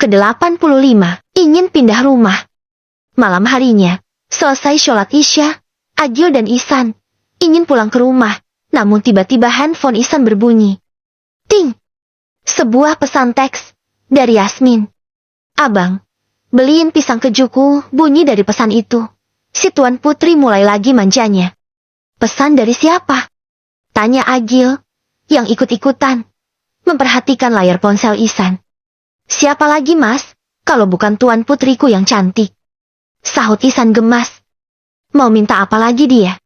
ke-85, ingin pindah rumah. Malam harinya, selesai sholat Isya, Agil dan Ihsan ingin pulang ke rumah, namun tiba-tiba handphone Ihsan berbunyi. Ting! Sebuah pesan teks dari Yasmin. Abang, beliin pisang kejuku, bunyi dari pesan itu. Si Tuan Putri mulai lagi manjanya. Pesan dari siapa? Tanya Agil, yang ikut-ikutan memperhatikan layar ponsel Ihsan. Siapa lagi mas, kalau bukan Tuan Putriku yang cantik? Sahut Ihsan gemas. Mau minta apa lagi dia?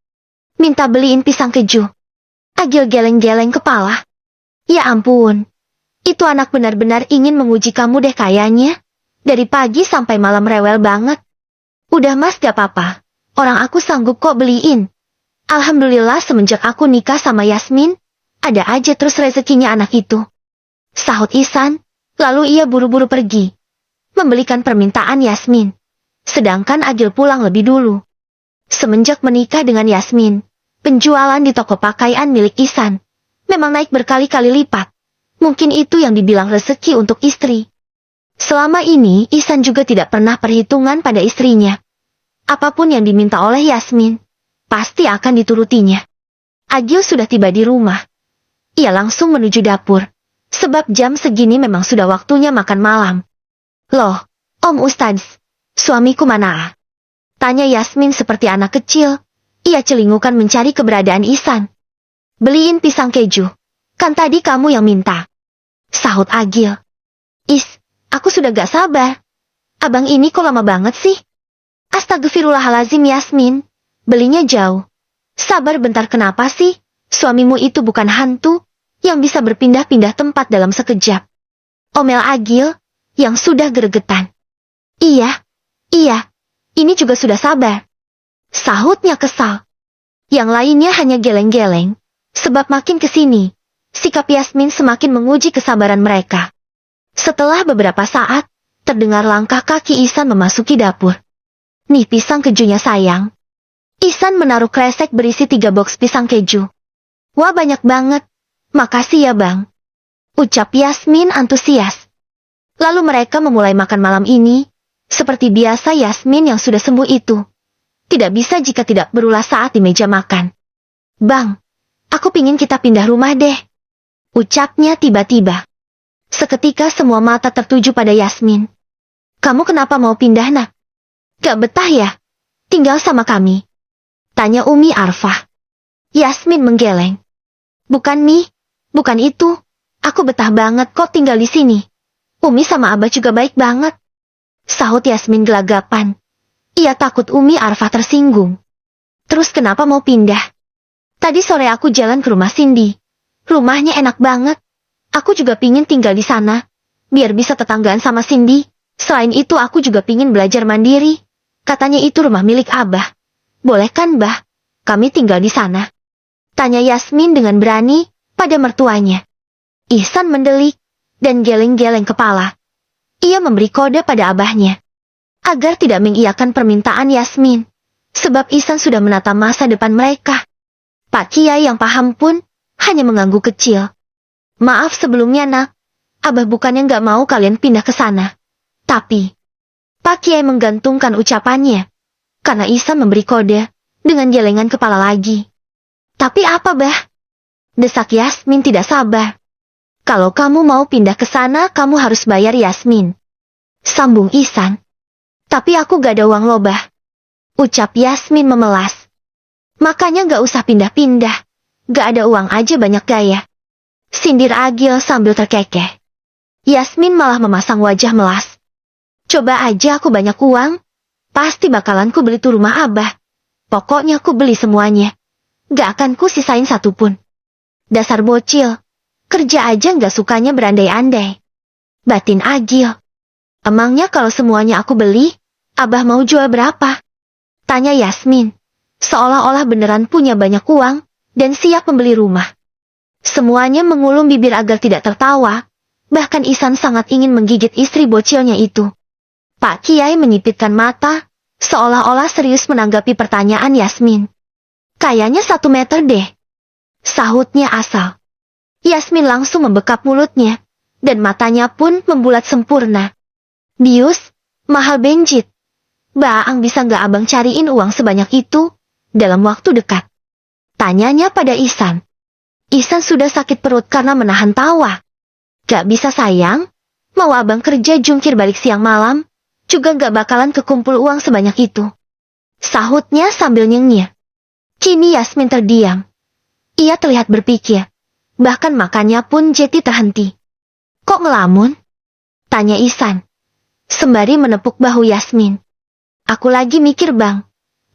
Minta beliin pisang keju. Agil geleng-geleng kepala. Ya ampun, itu anak benar-benar ingin menguji kamu deh kayaknya. Dari pagi sampai malam rewel banget. Udah mas gak apa-apa, orang aku sanggup kok beliin. Alhamdulillah semenjak aku nikah sama Yasmin, ada aja terus rezekinya anak itu. Sahut Ihsan, lalu ia buru-buru pergi membelikan permintaan Yasmin. Sedangkan Agil pulang lebih dulu. Semenjak menikah dengan Yasmin, penjualan di toko pakaian milik Ihsan memang naik berkali-kali lipat. Mungkin itu yang dibilang rezeki untuk istri. Selama ini Ihsan juga tidak pernah perhitungan pada istrinya. Apapun yang diminta oleh Yasmin, pasti akan diturutinya. Agil sudah tiba di rumah. Ia langsung menuju dapur, sebab jam segini memang sudah waktunya makan malam. Loh, Om Ustadz, suamiku mana? Tanya Yasmin seperti anak kecil. Ia celingukan mencari keberadaan Ihsan. Beliin pisang keju, kan tadi kamu yang minta. Sahut Agil. Aku sudah gak sabar. Abang ini kok lama banget sih? Astagfirullahalazim Yasmin, belinya jauh. Sabar bentar kenapa sih? Suamimu itu bukan hantu yang bisa berpindah-pindah tempat dalam sekejap. Omel Agil yang sudah gregetan. Iya, ini juga sudah sabar. Sahutnya kesal. Yang lainnya hanya geleng-geleng, sebab makin kesini, sikap Yasmin semakin menguji kesabaran mereka. Setelah beberapa saat, terdengar langkah kaki Ihsan memasuki dapur. Nih pisang kejunya sayang. Ihsan menaruh kresek berisi 3 boks pisang keju. Wah banyak banget. Makasih ya bang. Ucap Yasmin antusias. Lalu mereka memulai makan malam ini. Seperti biasa Yasmin yang sudah sembuh itu tidak bisa jika tidak berulah saat di meja makan. Bang, aku pingin kita pindah rumah deh. Ucapnya tiba-tiba. Seketika semua mata tertuju pada Yasmin. Kamu kenapa mau pindah nak? Gak betah ya? Tinggal sama kami? Tanya Umi Arfah. Yasmin menggeleng. Bukan nih, bukan itu. Aku betah banget kok tinggal di sini. Umi sama Abah juga baik banget. Sahut Yasmin gelagapan. Ia takut Umi Arfah tersinggung. Terus kenapa mau pindah? Tadi sore aku jalan ke rumah Cindy. Rumahnya enak banget. Aku juga pingin tinggal di sana, biar bisa tetanggaan sama Cindy. Selain itu aku juga pingin belajar mandiri. Katanya itu rumah milik Abah. Boleh kan Bah? Kami tinggal di sana. Tanya Yasmin dengan berani pada mertuanya. Ihsan mendelik dan geleng-geleng kepala. Ia memberi kode pada abahnya agar tidak mengiyakan permintaan Yasmin, sebab Ihsan sudah menata masa depan mereka. Pak Kiai yang paham pun hanya mengangguk kecil. Maaf sebelumnya nak, Abah bukannya nggak mau kalian pindah ke sana. Tapi, Pak Kiai menggantungkan ucapannya, karena Ihsan memberi kode, dengan gelengan kepala lagi. Tapi apa bah? Desak Yasmin tidak sabar. Kalau kamu mau pindah ke sana, kamu harus bayar Yasmin. Sambung Ihsan. Tapi aku gak ada uang loh bah. Ucap Yasmin memelas. Makanya gak usah pindah-pindah. Gak ada uang aja banyak gaya. Sindir Agil sambil terkekeh. Yasmin malah memasang wajah melas. Coba aja aku banyak uang, pasti bakalan ku beli tuh rumah Abah. Pokoknya ku beli semuanya. Gak akan ku sisain satupun. Dasar bocil, kerja aja gak sukanya berandai-andai. Batin Agil. Emangnya kalau semuanya aku beli, Abah mau jual berapa? Tanya Yasmin. Seolah-olah beneran punya banyak uang, dan siap membeli rumah. Semuanya mengulum bibir agar tidak tertawa, bahkan Ihsan sangat ingin menggigit istri bocilnya itu. Pak Kiai menyipitkan mata, seolah-olah serius menanggapi pertanyaan Yasmin. Kayaknya 1 meter deh. Sahutnya asal. Yasmin langsung membekap mulutnya, dan matanya pun membulat sempurna. Bius, mahal benjit. Baang bisa nggak abang cariin uang sebanyak itu dalam waktu dekat? Tanyanya pada Ihsan. Ihsan sudah sakit perut karena menahan tawa. Gak bisa sayang, mau abang kerja jungkir balik siang malam, juga gak bakalan kekumpul uang sebanyak itu. Sahutnya sambil nyengir. Kini Yasmin terdiam. Ia terlihat berpikir. Bahkan makannya pun jadi terhenti. Kok ngelamun? Tanya Ihsan. Sembari menepuk bahu Yasmin. Aku lagi mikir bang.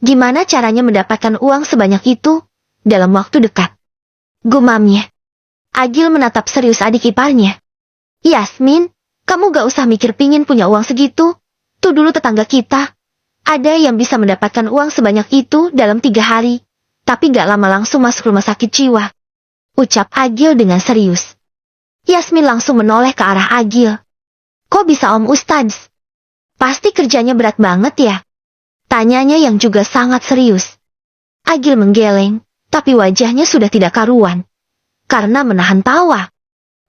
Gimana caranya mendapatkan uang sebanyak itu dalam waktu dekat? Gumamnya. Agil menatap serius adik iparnya. Yasmin, kamu gak usah mikir pingin punya uang segitu. Tuh dulu tetangga kita. Ada yang bisa mendapatkan uang sebanyak itu dalam 3 hari. Tapi gak lama langsung masuk rumah sakit jiwa. Ucap Agil dengan serius. Yasmin langsung menoleh ke arah Agil. Kok bisa Om Ustadz? Pasti kerjanya berat banget ya? Tanyanya yang juga sangat serius. Agil menggeleng, tapi wajahnya sudah tidak karuan. Karena menahan tawa.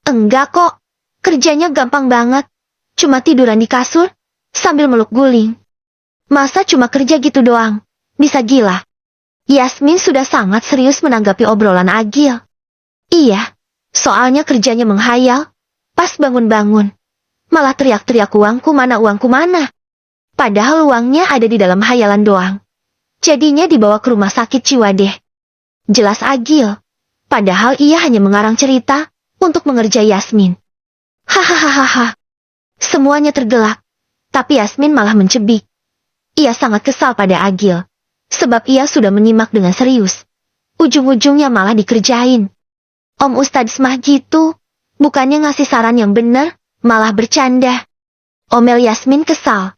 Enggak kok, kerjanya gampang banget. Cuma tiduran di kasur, sambil meluk guling. Masa cuma kerja gitu doang? Bisa gila. Yasmin sudah sangat serius menanggapi obrolan Agil. Iya, soalnya kerjanya menghayal. Pas bangun-bangun, malah teriak-teriak uangku mana. Padahal uangnya ada di dalam hayalan doang. Jadinya dibawa ke rumah sakit jiwa deh. Jelas Agil. Padahal ia hanya mengarang cerita untuk mengerjai Yasmin. Hahaha. Semuanya tergelak. Tapi Yasmin malah mencebik. Ia sangat kesal pada Agil. Sebab ia sudah menyimak dengan serius. Ujung-ujungnya malah dikerjain. Om Ustadz mah gitu. Bukannya ngasih saran yang benar, malah bercanda. Omel Yasmin kesal.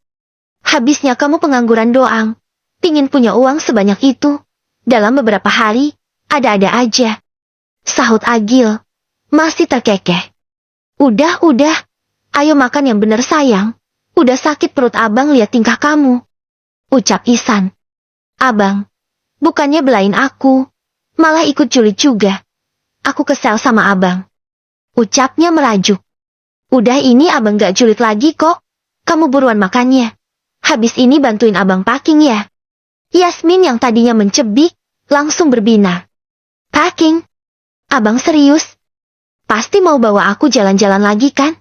Habisnya kamu pengangguran doang. Pingin punya uang sebanyak itu. Dalam beberapa hari, ada-ada aja. Sahut Agil. Masih terkekeh. Udah. Ayo makan yang bener sayang. Udah sakit perut abang lihat tingkah kamu. Ucap Ihsan. Abang, bukannya belain aku. Malah ikut julid juga. Aku kesel sama abang. Ucapnya merajuk. Udah ini abang gak julid lagi kok. Kamu buruan makannya. Habis ini bantuin abang packing ya. Yasmin yang tadinya mencebik, langsung berbinar. Packing? Abang serius? Pasti mau bawa aku jalan-jalan lagi kan?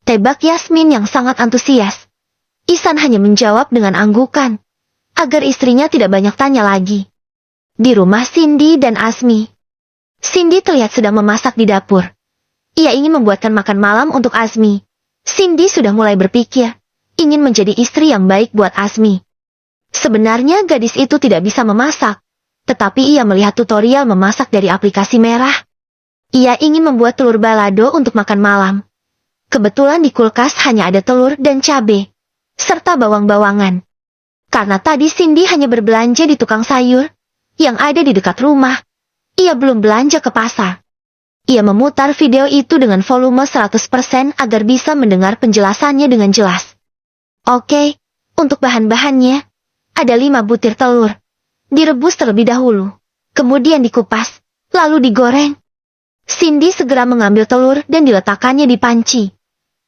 Tebak Yasmin yang sangat antusias. Ihsan hanya menjawab dengan anggukan. Agar istrinya tidak banyak tanya lagi. Di rumah Cindy dan Azmi. Cindy terlihat sedang memasak di dapur. Ia ingin membuatkan makan malam untuk Azmi. Cindy sudah mulai berpikir, ingin menjadi istri yang baik buat Azmi. Sebenarnya gadis itu tidak bisa memasak, tetapi ia melihat tutorial memasak dari aplikasi merah. Ia ingin membuat telur balado untuk makan malam. Kebetulan di kulkas hanya ada telur dan cabai, serta bawang-bawangan. Karena tadi Cindy hanya berbelanja di tukang sayur, yang ada di dekat rumah. Ia belum belanja ke pasar. Ia memutar video itu dengan volume 100% agar bisa mendengar penjelasannya dengan jelas. Oke, untuk bahan-bahannya, ada 5 butir telur. Direbus terlebih dahulu, kemudian dikupas, lalu digoreng. Cindy segera mengambil telur dan diletakkannya di panci.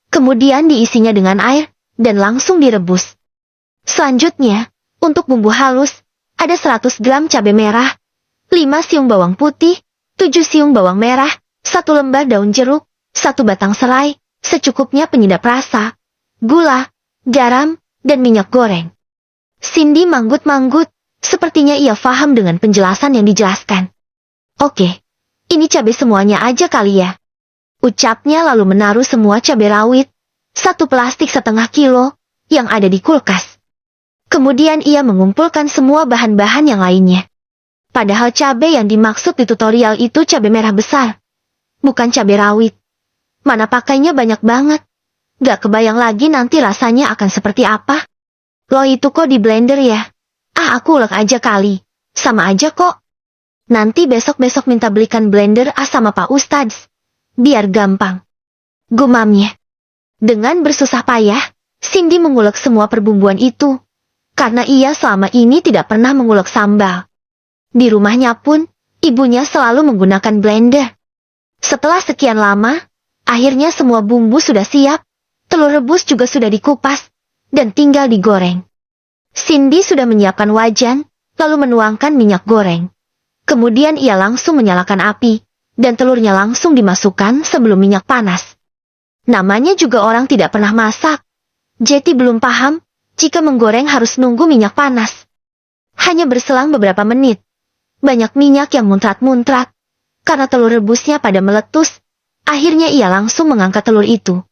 Kemudian diisinya dengan air, dan langsung direbus. Selanjutnya, untuk bumbu halus, ada 100 gram cabai merah, 5 siung bawang putih, 7 siung bawang merah, 1 lembar daun jeruk, 1 batang serai, secukupnya penyedap rasa, gula, garam, dan minyak goreng. Cindy manggut-manggut, sepertinya ia paham dengan penjelasan yang dijelaskan. Oke, ini cabai semuanya aja kali ya. Ucapnya lalu menaruh semua cabai rawit, 1 plastik setengah kilo, yang ada di kulkas. Kemudian ia mengumpulkan semua bahan-bahan yang lainnya. Padahal cabai yang dimaksud di tutorial itu cabai merah besar. Bukan cabai rawit. Mana pakainya banyak banget. Gak kebayang lagi nanti rasanya akan seperti apa. Lo itu kok di blender ya? Aku ulek aja kali. Sama aja kok. Nanti besok-besok minta belikan blender sama Pak Ustadz. Biar gampang. Gumamnya. Dengan bersusah payah, Cindy mengulek semua perbumbuan itu. Karena ia selama ini tidak pernah mengulek sambal. Di rumahnya pun, ibunya selalu menggunakan blender. Setelah sekian lama, akhirnya semua bumbu sudah siap, telur rebus juga sudah dikupas, dan tinggal digoreng. Cindy sudah menyiapkan wajan, lalu menuangkan minyak goreng. Kemudian ia langsung menyalakan api, dan telurnya langsung dimasukkan sebelum minyak panas. Namanya juga orang tidak pernah masak. Jetty belum paham, jika menggoreng harus nunggu minyak panas. Hanya berselang beberapa menit. Banyak minyak yang muntrat-muntrat. Karena telur rebusnya pada meletus, akhirnya ia langsung mengangkat telur itu.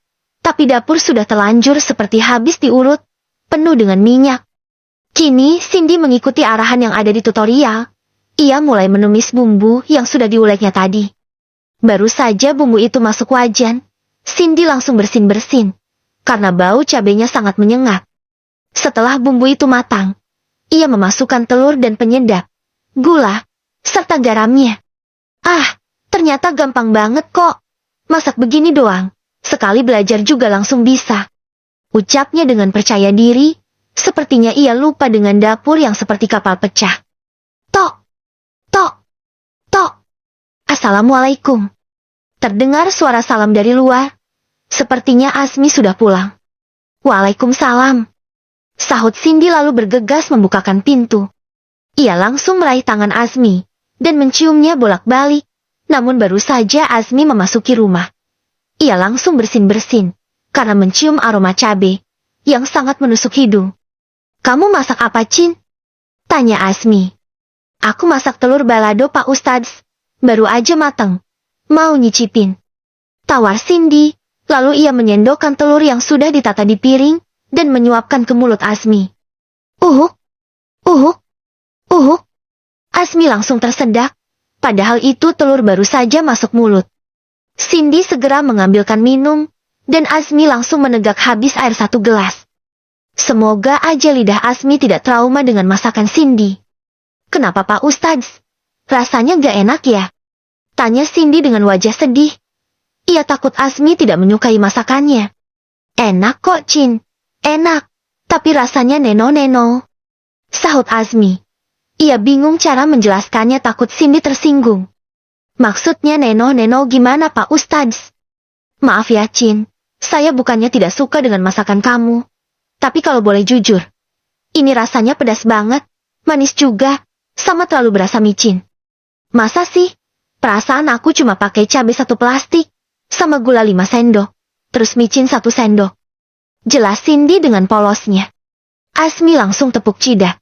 Tapi dapur sudah terlanjur seperti habis diurut, penuh dengan minyak. Kini Cindy mengikuti arahan yang ada di tutorial. Ia mulai menumis bumbu yang sudah diuleknya tadi. Baru saja bumbu itu masuk wajan, Cindy langsung bersin-bersin, karena bau cabenya sangat menyengat. Setelah bumbu itu matang, ia memasukkan telur dan penyedap, gula, serta garamnya. Ah, ternyata gampang banget kok. Masak begini doang, sekali belajar juga langsung bisa. Ucapnya dengan percaya diri, sepertinya ia lupa dengan dapur yang seperti kapal pecah. Tok, tok, tok. Assalamualaikum. Terdengar suara salam dari luar. Sepertinya Azmi sudah pulang. Waalaikumsalam. Sahut Cindy lalu bergegas membukakan pintu. Ia langsung meraih tangan Azmi dan menciumnya bolak-balik. Namun baru saja Azmi memasuki rumah, ia langsung bersin-bersin karena mencium aroma cabai yang sangat menusuk hidung. Kamu masak apa, Cin? Tanya Azmi. Aku masak telur balado, Pak Ustadz. Baru aja matang. Mau nyicipin? Tawar Cindy. Lalu ia menyendokkan telur yang sudah ditata di piring dan menyuapkan ke mulut Azmi. Uhuk, uhuk, uhuk. Azmi langsung tersedak, padahal itu telur baru saja masuk mulut. Cindy segera mengambilkan minum, dan Azmi langsung menegak habis air 1 gelas. Semoga aja lidah Azmi tidak trauma dengan masakan Cindy. Kenapa Pak Ustadz? Rasanya gak enak ya? Tanya Cindy dengan wajah sedih. Ia takut Azmi tidak menyukai masakannya. Enak kok, Cin. Enak. Tapi rasanya neno-neno. Sahut Azmi. Ia bingung cara menjelaskannya, takut Cindy tersinggung. Maksudnya neno-neno gimana Pak Ustadz? Maaf ya Cin, saya bukannya tidak suka dengan masakan kamu. Tapi kalau boleh jujur, ini rasanya pedas banget, manis juga, sama terlalu berasa micin. Masa sih? Perasaan aku cuma pakai cabai 1 plastik, sama gula 5 sendok, terus micin 1 sendok. Jelas Cindy dengan polosnya. Azmi langsung tepuk cidak.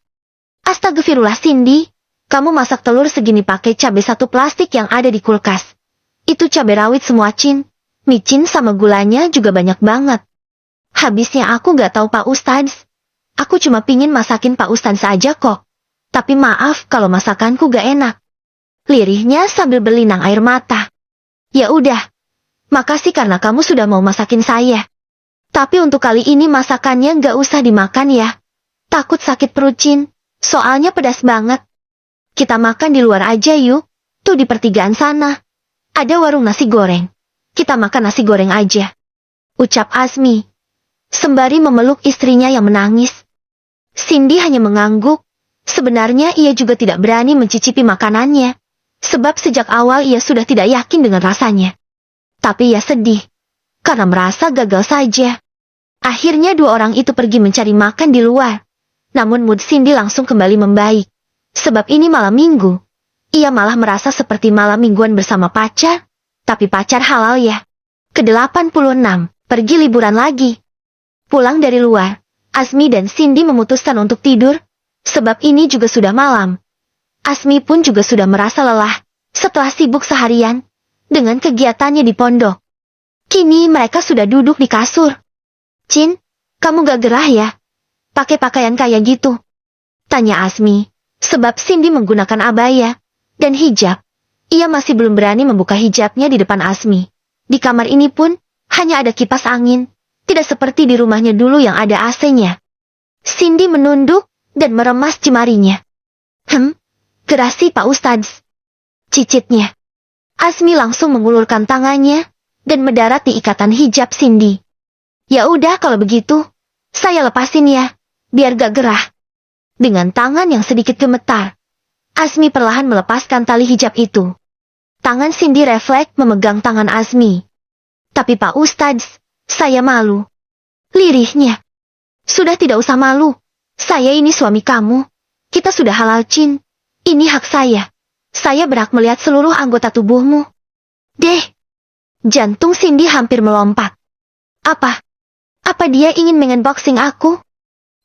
Astagfirullah Cindy, kamu masak telur segini pakai cabai 1 plastik yang ada di kulkas. Itu cabai rawit semua Cin, micin sama gulanya juga banyak banget. Habisnya aku gak tahu Pak Ustadz. Aku cuma pingin masakin Pak Ustadz saja kok. Tapi maaf kalau masakanku gak enak. Lirihnya sambil berlinang air mata. Ya udah, makasih karena kamu sudah mau masakin saya. Tapi untuk kali ini masakannya gak usah dimakan ya. Takut sakit perut Cin. Soalnya pedas banget. Kita makan di luar aja yuk. Tuh di pertigaan sana. Ada warung nasi goreng. Kita makan nasi goreng aja. Ucap Azmi. Sembari memeluk istrinya yang menangis. Cindy hanya mengangguk. Sebenarnya ia juga tidak berani mencicipi makanannya. Sebab sejak awal ia sudah tidak yakin dengan rasanya. Tapi ia sedih. Karena merasa gagal saja. Akhirnya 2 orang itu pergi mencari makan di luar. Namun mood Cindy langsung kembali membaik. Sebab ini malam minggu. Ia malah merasa seperti malam mingguan bersama pacar. Tapi pacar halal ya. Ke-86, pergi liburan lagi. Pulang dari luar, Azmi dan Cindy memutuskan untuk tidur. Sebab ini juga sudah malam. Azmi pun juga sudah merasa lelah. Setelah sibuk seharian. Dengan kegiatannya di pondok. Kini mereka sudah duduk di kasur. Cin, kamu gak gerah ya? Pakai pakaian kayak gitu? Tanya Azmi, sebab Cindy menggunakan abaya dan hijab. Ia masih belum berani membuka hijabnya di depan Azmi. Di kamar ini pun, hanya ada kipas angin. Tidak seperti di rumahnya dulu yang ada AC-nya. Cindy menunduk dan meremas jemarinya. Gerah sih Pak Ustadz. Cicitnya. Azmi langsung mengulurkan tangannya dan mendarat di ikatan hijab Cindy. Ya udah kalau begitu, saya lepasin ya. Biar gak gerah. Dengan tangan yang sedikit gemetar, Azmi perlahan melepaskan tali hijab itu. Tangan Cindy refleks memegang tangan Azmi. Tapi Pak Ustadz, saya malu. Lirihnya. Sudah tidak usah malu. Saya ini suami kamu. Kita sudah halal, Chin. Ini hak saya. Saya berhak melihat seluruh anggota tubuhmu. Deh. Jantung Cindy hampir melompat. Apa? Apa dia ingin mengunboxing aku?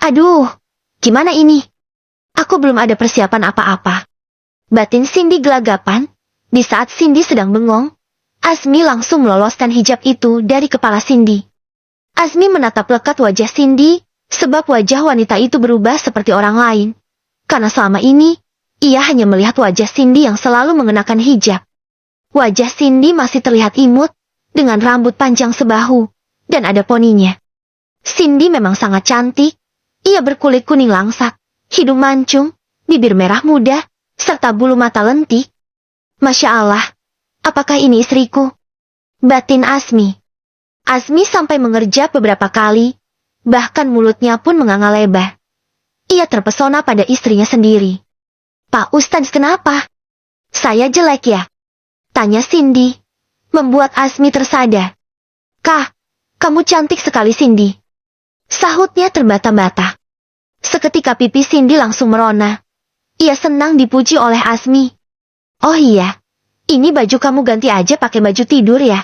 Aduh, gimana ini? Aku belum ada persiapan apa-apa. Batin Cindy gelagapan. Di saat Cindy sedang bengong, Azmi langsung meloloskan hijab itu dari kepala Cindy. Azmi menatap lekat wajah Cindy, sebab wajah wanita itu berubah seperti orang lain. Karena selama ini, ia hanya melihat wajah Cindy yang selalu mengenakan hijab. Wajah Cindy masih terlihat imut, dengan rambut panjang sebahu, dan ada poninya. Cindy memang sangat cantik. Ia berkulit kuning langsak, hidung mancung, bibir merah muda, serta bulu mata lentik. Masya Allah, apakah ini istriku? Batin Azmi. Azmi sampai mengerjap beberapa kali, bahkan mulutnya pun menganga lebar. Ia terpesona pada istrinya sendiri. Pak Ustadz, kenapa? Saya jelek ya? Tanya Cindy, membuat Azmi tersadar. Kah, kamu cantik sekali Cindy. Sahutnya terbata-bata. Seketika pipi Cindy langsung merona. Ia senang dipuji oleh Azmi. Oh iya, ini baju kamu ganti aja pakai baju tidur ya.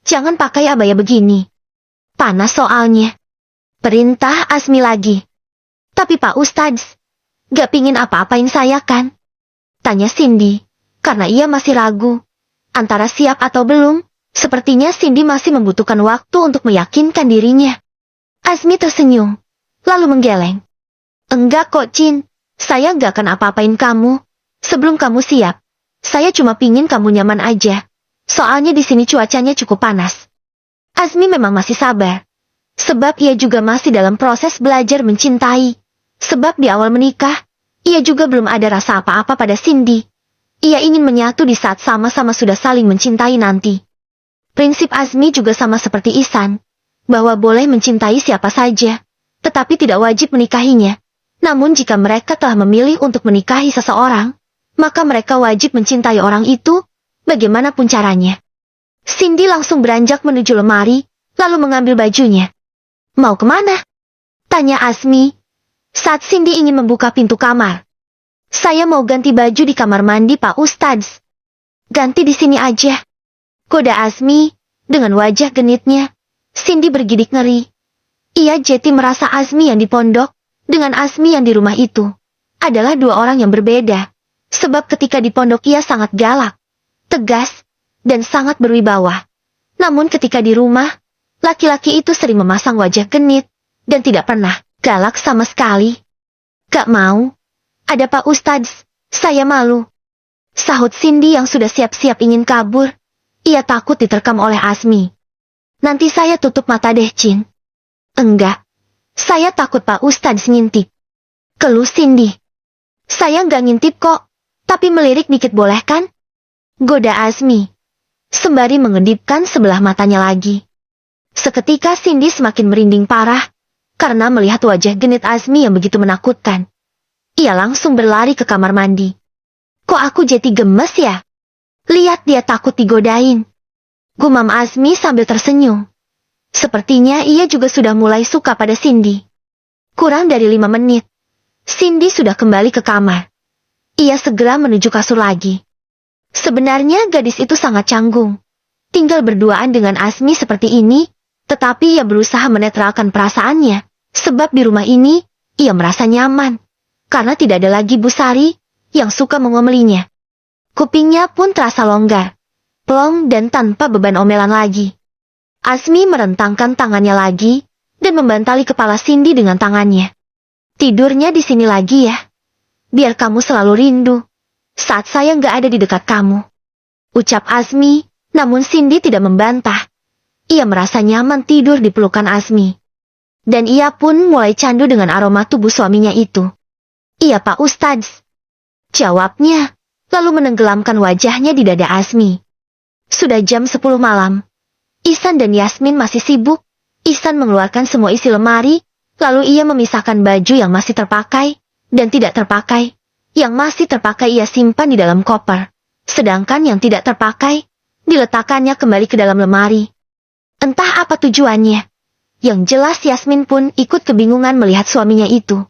Jangan pakai abaya begini. Panas soalnya. Perintah Azmi lagi. Tapi Pak Ustadz, gak pingin apa-apain saya kan? Tanya Cindy, karena ia masih ragu. Antara siap atau belum, sepertinya Cindy masih membutuhkan waktu untuk meyakinkan dirinya. Azmi tersenyum, lalu menggeleng. Enggak kok, Chin. Saya gak akan apa-apain kamu. Sebelum kamu siap, saya cuma pingin kamu nyaman aja. Soalnya di sini cuacanya cukup panas. Azmi memang masih sabar. Sebab ia juga masih dalam proses belajar mencintai. Sebab di awal menikah, ia juga belum ada rasa apa-apa pada Cindy. Ia ingin menyatu di saat sama-sama sudah saling mencintai nanti. Prinsip Azmi juga sama seperti Ihsan, bahwa boleh mencintai siapa saja, tetapi tidak wajib menikahinya. Namun jika mereka telah memilih untuk menikahi seseorang, maka mereka wajib mencintai orang itu, bagaimanapun caranya. Cindy langsung beranjak menuju lemari, lalu mengambil bajunya. Mau kemana? Tanya Azmi, saat Cindy ingin membuka pintu kamar. Saya mau ganti baju di kamar mandi Pak Ustadz. Ganti di sini aja. Goda Azmi, dengan wajah genitnya. Cindy bergidik ngeri. Ia jadi merasa Azmi yang di pondok, dengan Azmi yang di rumah itu, adalah dua orang yang berbeda. Sebab ketika di pondok ia sangat galak, tegas, dan sangat berwibawa. Namun ketika di rumah, laki-laki itu sering memasang wajah genit, dan tidak pernah galak sama sekali. Gak mau. Ada Pak Ustadz, saya malu. Sahut Cindy yang sudah siap-siap ingin kabur. Ia takut diterkam oleh Azmi. Nanti saya tutup mata deh, Chin. Enggak. Saya takut Pak Ustadz ngintip. Keluh Cindy. Saya nggak ngintip kok, tapi melirik dikit boleh kan? Goda Azmi. Sembari mengedipkan sebelah matanya lagi. Seketika Cindy semakin merinding parah, karena melihat wajah genit Azmi yang begitu menakutkan. Ia langsung berlari ke kamar mandi. Kok aku jadi gemes ya? Lihat dia takut digodain. Gumam Azmi sambil tersenyum. Sepertinya ia juga sudah mulai suka pada Cindy. Kurang dari 5 menit, Cindy sudah kembali ke kamar. Ia segera menuju kasur lagi. Sebenarnya gadis itu sangat canggung. Tinggal berduaan dengan Azmi seperti ini, tetapi ia berusaha menetralkan perasaannya, sebab di rumah ini, ia merasa nyaman. Karena tidak ada lagi Bu Sari, yang suka mengomelinya. Kupingnya pun terasa longgar, plong dan tanpa beban omelan lagi. Azmi merentangkan tangannya lagi, dan membantali kepala Cindy dengan tangannya. Tidurnya di sini lagi ya. Biar kamu selalu rindu, saat saya nggak ada di dekat kamu. Ucap Azmi, namun Cindy tidak membantah. Ia merasa nyaman tidur di pelukan Azmi. Dan ia pun mulai candu dengan aroma tubuh suaminya itu. Iya Pak Ustadz. Jawabnya, lalu menenggelamkan wajahnya di dada Azmi. Sudah jam 10 malam. Ihsan dan Yasmin masih sibuk. Ihsan mengeluarkan semua isi lemari, lalu ia memisahkan baju yang masih terpakai, dan tidak terpakai. Yang masih terpakai ia simpan di dalam koper. Sedangkan yang tidak terpakai, diletakkannya kembali ke dalam lemari. Entah apa tujuannya. Yang jelas Yasmin pun ikut kebingungan melihat suaminya itu.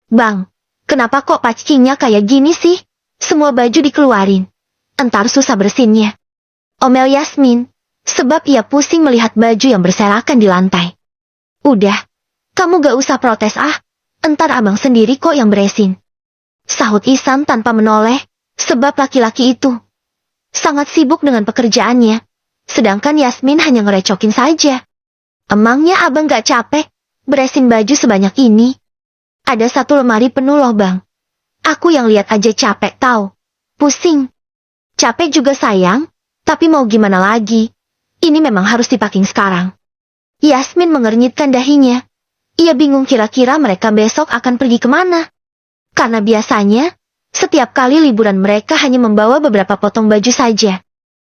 Bang, kenapa kok pacingnya kayak gini sih? Semua baju dikeluarin. Entar susah bersinnya. Omel Yasmin, sebab ia pusing melihat baju yang berserakan di lantai. Udah, kamu gak usah protes ah. Entar abang sendiri kok yang beresin. Sahut Ihsan tanpa menoleh, sebab laki-laki itu sangat sibuk dengan pekerjaannya. Sedangkan Yasmin hanya ngerecokin saja. Emangnya abang gak capek beresin baju sebanyak ini? Ada satu lemari penuh loh bang. Aku yang lihat aja capek tahu. Pusing. Capek juga sayang, tapi mau gimana lagi? Ini memang harus dipacking sekarang. Yasmin mengernyitkan dahinya. Ia bingung kira-kira mereka besok akan pergi kemana. Karena biasanya, setiap kali liburan mereka hanya membawa beberapa potong baju saja.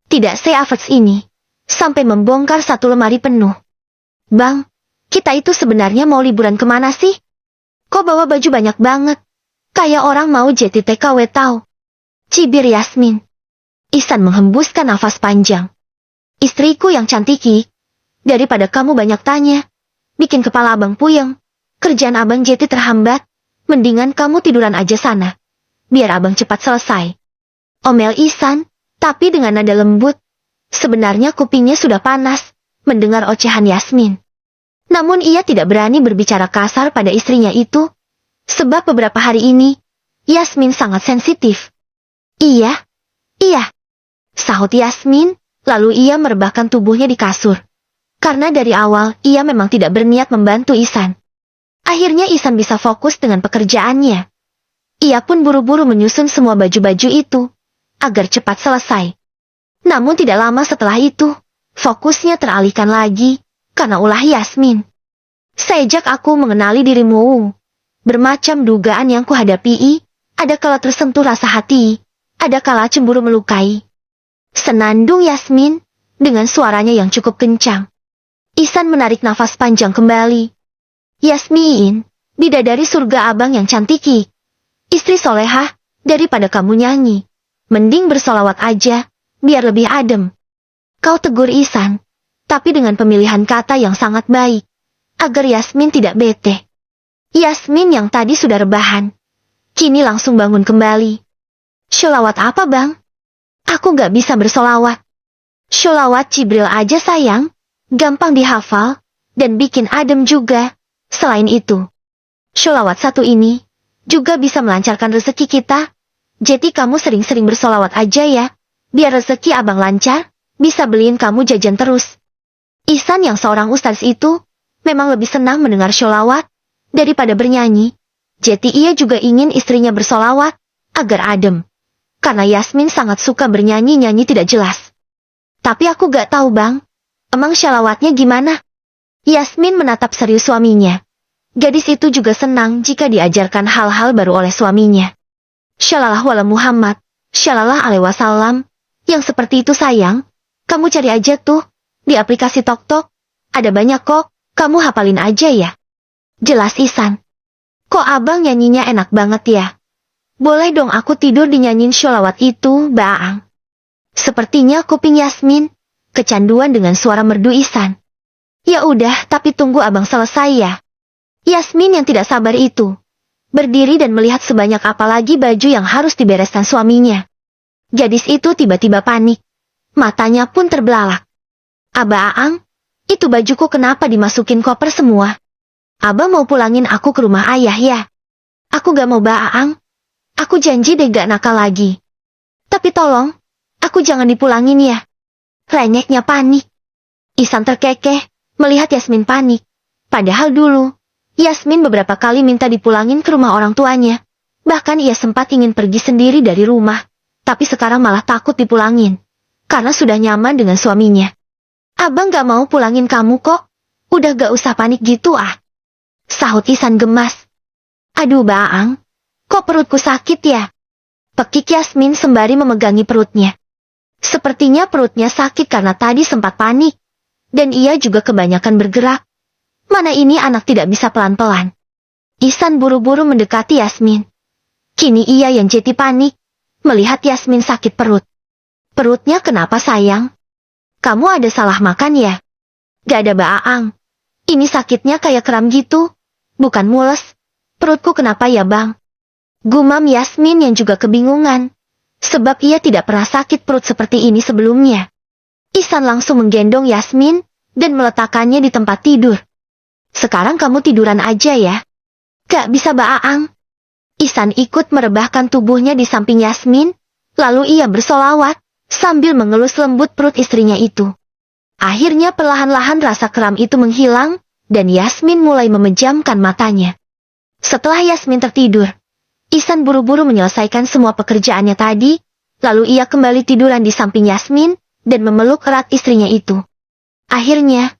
Tidak se-efforts ini, sampai membongkar satu lemari penuh. Bang, kita itu sebenarnya mau liburan kemana sih? Kok bawa baju banyak banget? Kayak orang mau JTTKW tahu. Cibir Yasmin. Ihsan menghembuskan nafas panjang. Istriku yang cantiki, daripada kamu banyak tanya, bikin kepala abang puyeng. Kerjaan abang JT terhambat, mendingan kamu tiduran aja sana. Biar abang cepat selesai. Omel Ihsan, tapi dengan nada lembut. Sebenarnya kupingnya sudah panas mendengar ocehan Yasmin. Namun ia tidak berani berbicara kasar pada istrinya itu, sebab beberapa hari ini, Yasmin sangat sensitif. Iya, sahut Yasmin, lalu ia merebahkan tubuhnya di kasur. Karena dari awal ia memang tidak berniat membantu Ihsan. Akhirnya Ihsan bisa fokus dengan pekerjaannya. Ia pun buru-buru menyusun semua baju-baju itu, agar cepat selesai. Namun tidak lama setelah itu, fokusnya teralihkan lagi, karena ulah Yasmin. Sejak aku mengenali dirimu, bermacam dugaan yang kuhadapi, ada kala tersentuh rasa hati, ada kala cemburu melukai. Senandung Yasmin, dengan suaranya yang cukup kencang. Ihsan menarik nafas panjang kembali. Yasmin, bidadari surga abang yang cantiki. Istri solehah, daripada kamu nyanyi. Mending bersolawat aja, biar lebih adem. Kau tegur Ihsan, tapi dengan pemilihan kata yang sangat baik, agar Yasmin tidak bete. Yasmin yang tadi sudah rebahan, kini langsung bangun kembali. Sholawat apa bang? Aku gak bisa bersolawat. Sholawat Jibril aja sayang, gampang dihafal, dan bikin adem juga. Selain itu, sholawat satu ini, juga bisa melancarkan rezeki kita. Jadi kamu sering-sering bersolawat aja ya, biar rezeki abang lancar, bisa beliin kamu jajan terus. Ihsan yang seorang ustadz itu, memang lebih senang mendengar sholawat, daripada bernyanyi. Jadi ia juga ingin istrinya bersolawat, agar adem. Karena Yasmin sangat suka bernyanyi-nyanyi tidak jelas. Tapi aku gak tahu bang, emang sholawatnya gimana? Yasmin menatap serius suaminya. Gadis itu juga senang jika diajarkan hal-hal baru oleh suaminya. Shallallahu ala Muhammad, Shallallahu alaihi wasallam, yang seperti itu sayang, kamu cari aja tuh, di aplikasi TokTok, ada banyak kok, kamu hafalin aja ya. Jelas Ihsan. Kok abang nyanyinya enak banget ya? Boleh dong aku tidur dinyanyiin sholawat itu, Baang. Sepertinya kuping Yasmin kecanduan dengan suara merdu Ihsan. Ya udah, tapi tunggu abang selesai ya. Yasmin yang tidak sabar itu berdiri dan melihat sebanyak apa lagi baju yang harus dibereskan suaminya. Gadis itu tiba-tiba panik. Matanya pun terbelalak. Aang, itu bajuku kenapa dimasukin koper semua? Abang mau pulangin aku ke rumah ayah ya? Aku gak mau Baang. Aku janji deh gak nakal lagi. Tapi tolong, aku jangan dipulangin ya. Renyeknya panik. Ihsan terkekeh melihat Yasmin panik. Padahal dulu, Yasmin beberapa kali minta dipulangin ke rumah orang tuanya. Bahkan ia sempat ingin pergi sendiri dari rumah. Tapi sekarang malah takut dipulangin. Karena sudah nyaman dengan suaminya. Abang gak mau pulangin kamu kok. Udah gak usah panik gitu ah. Sahut Ihsan gemas. Aduh Baang, kok perutku sakit ya? Pekik Yasmin sembari memegangi perutnya. Sepertinya perutnya sakit karena tadi sempat panik. Dan ia juga kebanyakan bergerak. Mana ini anak tidak bisa pelan-pelan. Ihsan buru-buru mendekati Yasmin. Kini ia yang jadi panik, melihat Yasmin sakit perut. Perutnya kenapa sayang? Kamu ada salah makan ya? Gak ada Baang. Ini sakitnya kayak kram gitu. Bukan mules. Perutku kenapa ya bang? Gumam Yasmin yang juga kebingungan. Sebab ia tidak pernah sakit perut seperti ini sebelumnya. Ihsan langsung menggendong Yasmin dan meletakkannya di tempat tidur. Sekarang kamu tiduran aja ya. Gak bisa Baang. Ihsan ikut merebahkan tubuhnya di samping Yasmin, lalu ia bersolawat, sambil mengelus lembut perut istrinya itu. Akhirnya perlahan-lahan rasa kram itu menghilang, dan Yasmin mulai memejamkan matanya. Setelah Yasmin tertidur, Ihsan buru-buru menyelesaikan semua pekerjaannya tadi, lalu ia kembali tiduran di samping Yasmin, dan memeluk erat istrinya itu. Akhirnya,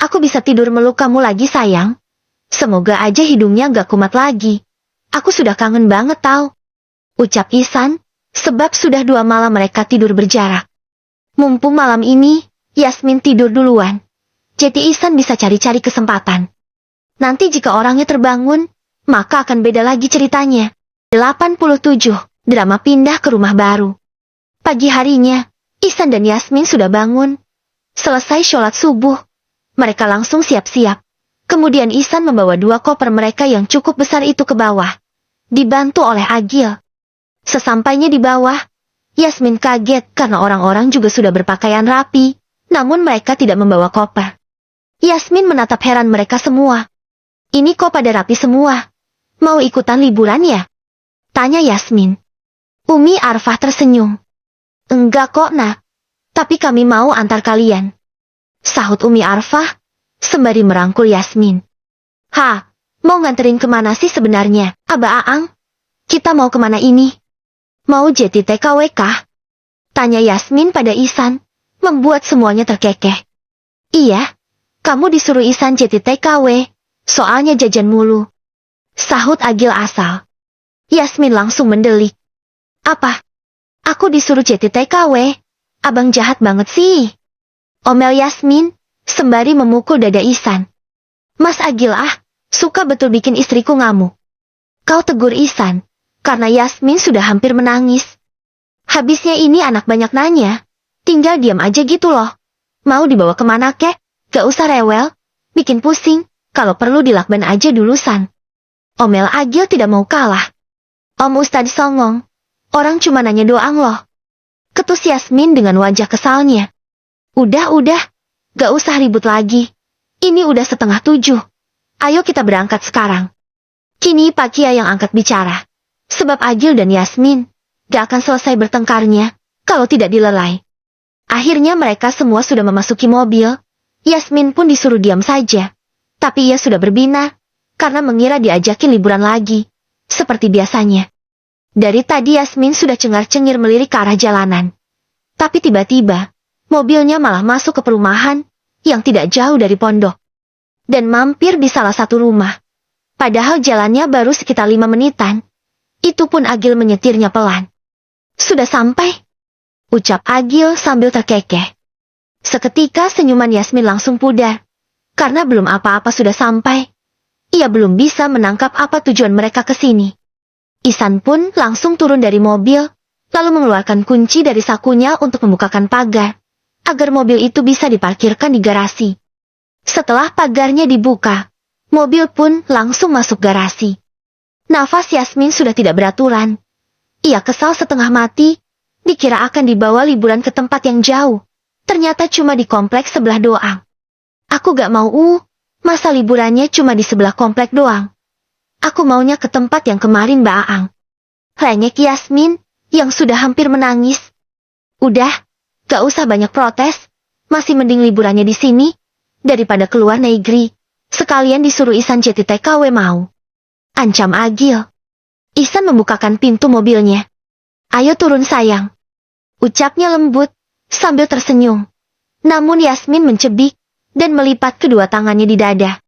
aku bisa tidur meluk kamu lagi sayang. Semoga aja hidungnya gak kumat lagi. Aku sudah kangen banget tau. Ucap Ihsan, sebab sudah 2 malam mereka tidur berjarak. Mumpung malam ini, Yasmin tidur duluan. Jadi Ihsan bisa cari-cari kesempatan. Nanti jika orangnya terbangun, maka akan beda lagi ceritanya. 87. Drama pindah ke rumah baru. Pagi harinya, Ihsan dan Yasmin sudah bangun. Selesai sholat subuh, mereka langsung siap-siap. Kemudian Ihsan membawa 2 koper mereka yang cukup besar itu ke bawah. Dibantu oleh Agil. Sesampainya di bawah, Yasmin kaget karena orang-orang juga sudah berpakaian rapi, namun mereka tidak membawa koper. Yasmin menatap heran mereka semua. Ini kok pada rapi semua? Mau ikutan liburan ya? Tanya Yasmin. Umi Arfah tersenyum. Enggak kok nak. Tapi kami mau antar kalian. Sahut Umi Arfah, sembari merangkul Yasmin. Mau nganterin kemana sih sebenarnya, Aba Aang? Kita mau kemana ini? Mau JTTKW kah? Tanya Yasmin pada Ihsan, membuat semuanya terkekeh. Iya, kamu disuruh Ihsan JTTKW, soalnya jajan mulu. Sahut Agil asal. Yasmin langsung mendelik. Apa? Aku disuruh JTTKW? Abang jahat banget sih. Omel Yasmin, sembari memukul dada Ihsan. Mas Agil suka betul bikin istriku ngamuk. Kau tegur Ihsan, karena Yasmin sudah hampir menangis. Habisnya ini anak banyak nanya, tinggal diam aja gitu loh. Mau dibawa kemana kek? Gak usah rewel, bikin pusing, kalau perlu dilakban aja dulu San. Omel Agil tidak mau kalah. Om Ustadz songong, orang cuma nanya doang loh. Ketus Yasmin dengan wajah kesalnya. Udah, gak usah ribut lagi. Ini udah 6:30. Ayo kita berangkat sekarang. Kini Pak Kia yang angkat bicara. Sebab Agil dan Yasmin gak akan selesai bertengkarnya kalau tidak dilelai. Akhirnya mereka semua sudah memasuki mobil. Yasmin pun disuruh diam saja. Tapi ia sudah berbinar karena mengira diajakin liburan lagi. Seperti biasanya. Dari tadi Yasmin sudah cengar-cengir melirik ke arah jalanan. Tapi tiba-tiba, mobilnya malah masuk ke perumahan yang tidak jauh dari pondok. Dan mampir di salah satu rumah. Padahal jalannya baru sekitar 5 menitan. Itu pun Agil menyetirnya pelan. Sudah sampai? Ucap Agil sambil terkekeh. Seketika senyuman Yasmin langsung pudar. Karena belum apa-apa sudah sampai. Ia belum bisa menangkap apa tujuan mereka ke sini. Ihsan pun langsung turun dari mobil, lalu mengeluarkan kunci dari sakunya untuk membukakan pagar, agar mobil itu bisa diparkirkan di garasi. Setelah pagarnya dibuka, mobil pun langsung masuk garasi. Nafas Yasmin sudah tidak beraturan. Ia kesal setengah mati, dikira akan dibawa liburan ke tempat yang jauh. Ternyata cuma di kompleks sebelah doang. Aku gak mau masa liburannya cuma di sebelah komplek doang. Aku maunya ke tempat yang kemarin Baang. Rengek Yasmin, yang sudah hampir menangis. Udah, gak usah banyak protes. Masih mending liburannya di sini, daripada keluar negeri. Sekalian disuruh Ihsan JTTKW mau. Ancam Agil. Ihsan membukakan pintu mobilnya. Ayo turun sayang. Ucapnya lembut, sambil tersenyum. Namun Yasmin mencebik, dan melipat kedua tangannya di dada.